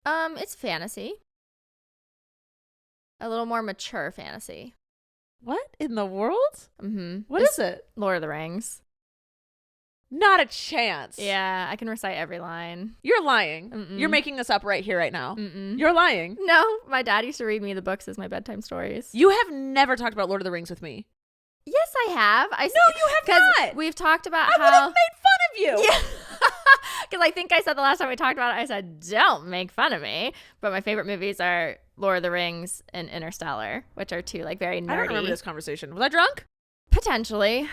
Speaker 2: It's fantasy. A little more mature fantasy.
Speaker 1: What in the world?
Speaker 2: Mm-hmm.
Speaker 1: What is it?
Speaker 2: Lord of the Rings.
Speaker 1: Not a chance.
Speaker 2: Yeah, I can recite every line.
Speaker 1: You're lying.
Speaker 2: Mm-mm.
Speaker 1: You're making this up right here, right now.
Speaker 2: Mm-mm.
Speaker 1: You're lying.
Speaker 2: No, my dad used to read me the books as my bedtime stories.
Speaker 1: You have never talked about Lord of the Rings with me.
Speaker 2: Yes, I have.
Speaker 1: No, you have not.
Speaker 2: We've talked about
Speaker 1: I would have made fun of you.
Speaker 2: Yeah. Because I think I said the last time we talked about it, I said, don't make fun of me. But my favorite movies are Lord of the Rings and Interstellar, which are two like very nerdy.
Speaker 1: I don't remember this conversation. Was I drunk?
Speaker 2: Potentially.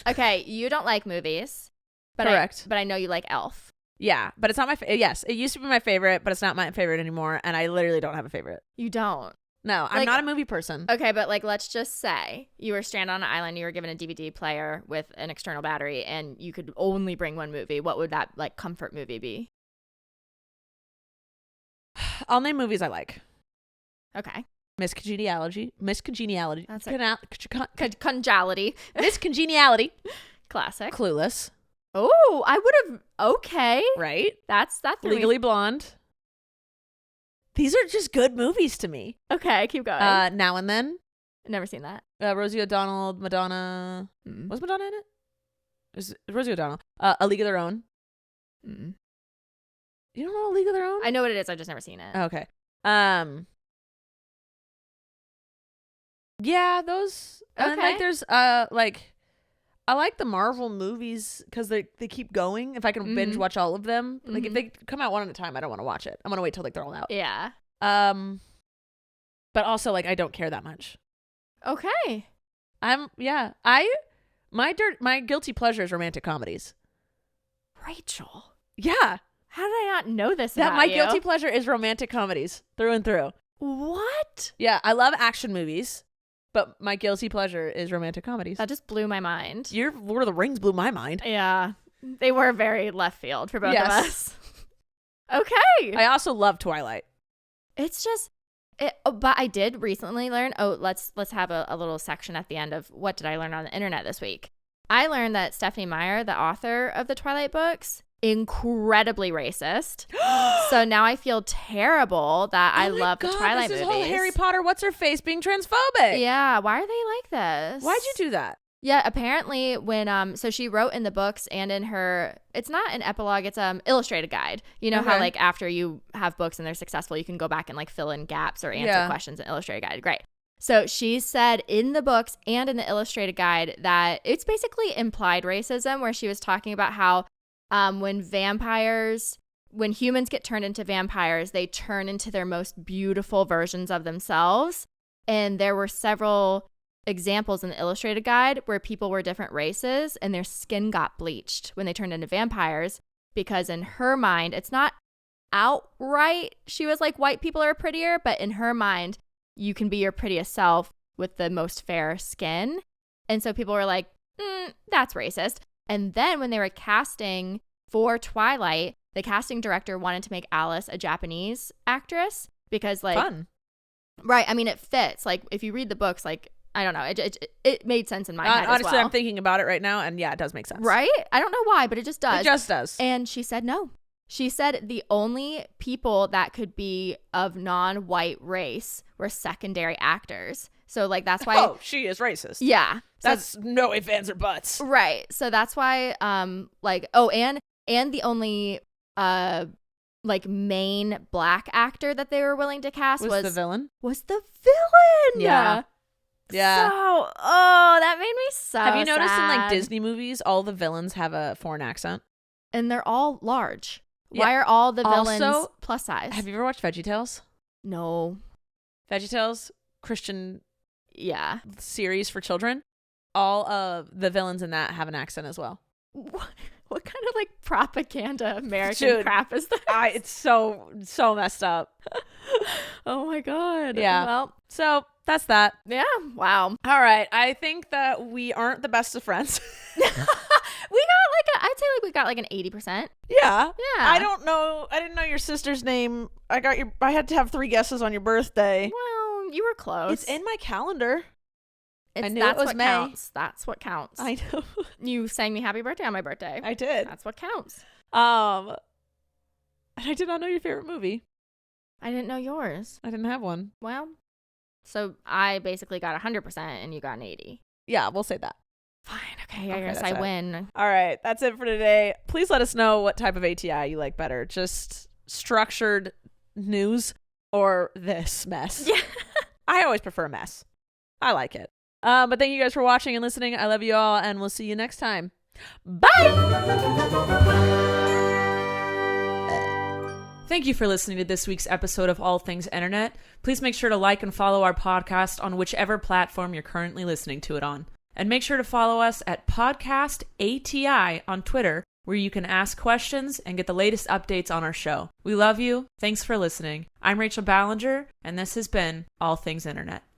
Speaker 2: Okay, you don't like movies. But
Speaker 1: Correct.
Speaker 2: But I know you like Elf.
Speaker 1: Yeah, but it's not my yes, it used to be my favorite, but it's not my favorite anymore, and I literally don't have a favorite.
Speaker 2: You don't?
Speaker 1: No, I'm
Speaker 2: Like,
Speaker 1: not a movie person.
Speaker 2: Okay, but like let's just say you were stranded on an island, you were given a DVD player with an external battery, and you could only bring one movie. What would that like comfort movie be?
Speaker 1: I'll name movies I like.
Speaker 2: Okay.
Speaker 1: Miss Congeniality.
Speaker 2: That's Conjality.
Speaker 1: Miss Congeniality.
Speaker 2: Classic.
Speaker 1: Clueless.
Speaker 2: Oh, I would have. Okay.
Speaker 1: Right?
Speaker 2: That's
Speaker 1: Legally Blonde. These are just good movies to me.
Speaker 2: Okay, keep going.
Speaker 1: Now and Then.
Speaker 2: Never seen that.
Speaker 1: Rosie O'Donnell, Madonna. Was Madonna in it? Is Rosie O'Donnell? A League of Their Own.
Speaker 2: Mm.
Speaker 1: You don't know A League of Their Own?
Speaker 2: I know what it is. I've just never seen it.
Speaker 1: Okay. Yeah, those.
Speaker 2: Okay.
Speaker 1: And like there's like I like the Marvel movies because they keep going. If I can binge watch all of them, like if they come out one at a time, I don't want to watch it. I'm gonna wait till like they're all out.
Speaker 2: Yeah.
Speaker 1: But also like I don't care that much.
Speaker 2: Okay.
Speaker 1: My guilty pleasure is romantic comedies.
Speaker 2: Rachel.
Speaker 1: Yeah.
Speaker 2: How did I not know this
Speaker 1: That
Speaker 2: about
Speaker 1: my
Speaker 2: you?
Speaker 1: guilty pleasure is romantic comedies through and through.
Speaker 2: What?
Speaker 1: Yeah, I love action movies, but my guilty pleasure is romantic comedies.
Speaker 2: That just blew my mind.
Speaker 1: Your Lord of the Rings blew my mind.
Speaker 2: Yeah. They were very left field for both of us. Okay.
Speaker 1: I also love Twilight.
Speaker 2: It's just but I did recently learn, let's have a little section at the end of what did I learn on the internet this week. I learned that Stephenie Meyer, the author of the Twilight books, incredibly racist. So now I feel terrible that I love the Twilight
Speaker 1: this
Speaker 2: movies.
Speaker 1: This whole Harry Potter, what's her face being transphobic.
Speaker 2: Yeah, why are they like this?
Speaker 1: Why'd you do that?
Speaker 2: Yeah, apparently when so she wrote in the books and in her, it's not an epilogue, it's illustrated guide. You know how like after you have books and they're successful, you can go back and like fill in gaps or answer questions in illustrated guide. Great. So she said in the books and in the illustrated guide that it's basically implied racism, where she was talking about how when humans get turned into vampires, they turn into their most beautiful versions of themselves. And there were several examples in the illustrated guide where people were different races and their skin got bleached when they turned into vampires, because in her mind, it's not outright she was like white people are prettier, but in her mind, you can be your prettiest self with the most fair skin. And so people were like, that's racist. And then when they were casting for Twilight, the casting director wanted to make Alice a Japanese actress because like
Speaker 1: fun.
Speaker 2: Right. I mean, it fits. Like if you read the books, like I don't know. It made sense in my head
Speaker 1: honestly,
Speaker 2: as well.
Speaker 1: I'm thinking about it right now, and yeah, it does make sense.
Speaker 2: Right? I don't know why, but it just does.
Speaker 1: It just does.
Speaker 2: And she said no. She said the only people that could be of non-white race were secondary actors. So like that's why.
Speaker 1: Oh, she is racist.
Speaker 2: Yeah.
Speaker 1: That's no ifs, ands, or buts.
Speaker 2: Right. So that's why and the only like main black actor that they were willing to cast was
Speaker 1: the villain.
Speaker 2: Was the villain.
Speaker 1: Yeah. Yeah.
Speaker 2: So, that made me so
Speaker 1: Have you noticed
Speaker 2: sad.
Speaker 1: in like Disney movies, all the villains have a foreign accent?
Speaker 2: And they're all large.
Speaker 1: Yeah.
Speaker 2: Why are all the villains
Speaker 1: Also,
Speaker 2: plus size?
Speaker 1: Have you ever watched VeggieTales?
Speaker 2: No.
Speaker 1: VeggieTales, Christian series for children. All of the villains in that have an accent as well.
Speaker 2: What kind of like propaganda American crap is this?
Speaker 1: It's so messed up.
Speaker 2: Oh my God.
Speaker 1: Yeah.
Speaker 2: Well,
Speaker 1: so that's that.
Speaker 2: Yeah. Wow.
Speaker 1: All right. I think that we aren't the best of friends.
Speaker 2: We got like an 80%.
Speaker 1: Yeah.
Speaker 2: Yeah.
Speaker 1: I don't know. I didn't know your sister's name. I had to have 3 guesses on your birthday.
Speaker 2: Well, you were close.
Speaker 1: It's in my calendar. I knew
Speaker 2: that's
Speaker 1: it was
Speaker 2: what
Speaker 1: May.
Speaker 2: Counts. That's what counts.
Speaker 1: I know.
Speaker 2: You sang me happy birthday on my birthday.
Speaker 1: I did.
Speaker 2: That's what counts.
Speaker 1: And I did not know your favorite movie.
Speaker 2: I didn't know yours.
Speaker 1: I didn't have one.
Speaker 2: Well, so I basically got 100% and you got an 80.
Speaker 1: Yeah, we'll say that.
Speaker 2: Fine. Okay, I guess I win.
Speaker 1: All right. That's it for today. Please let us know what type of ATI you like better. Just structured news or this mess.
Speaker 2: Yeah.
Speaker 1: I always prefer mess. I like it. But thank you guys for watching and listening. I love you all, and we'll see you next time. Bye! Thank you for listening to this week's episode of All Things Internet. Please make sure to like and follow our podcast on whichever platform you're currently listening to it on. And make sure to follow us at Podcast ATI on Twitter, where you can ask questions and get the latest updates on our show. We love you. Thanks for listening. I'm Rachel Ballinger, and this has been All Things Internet.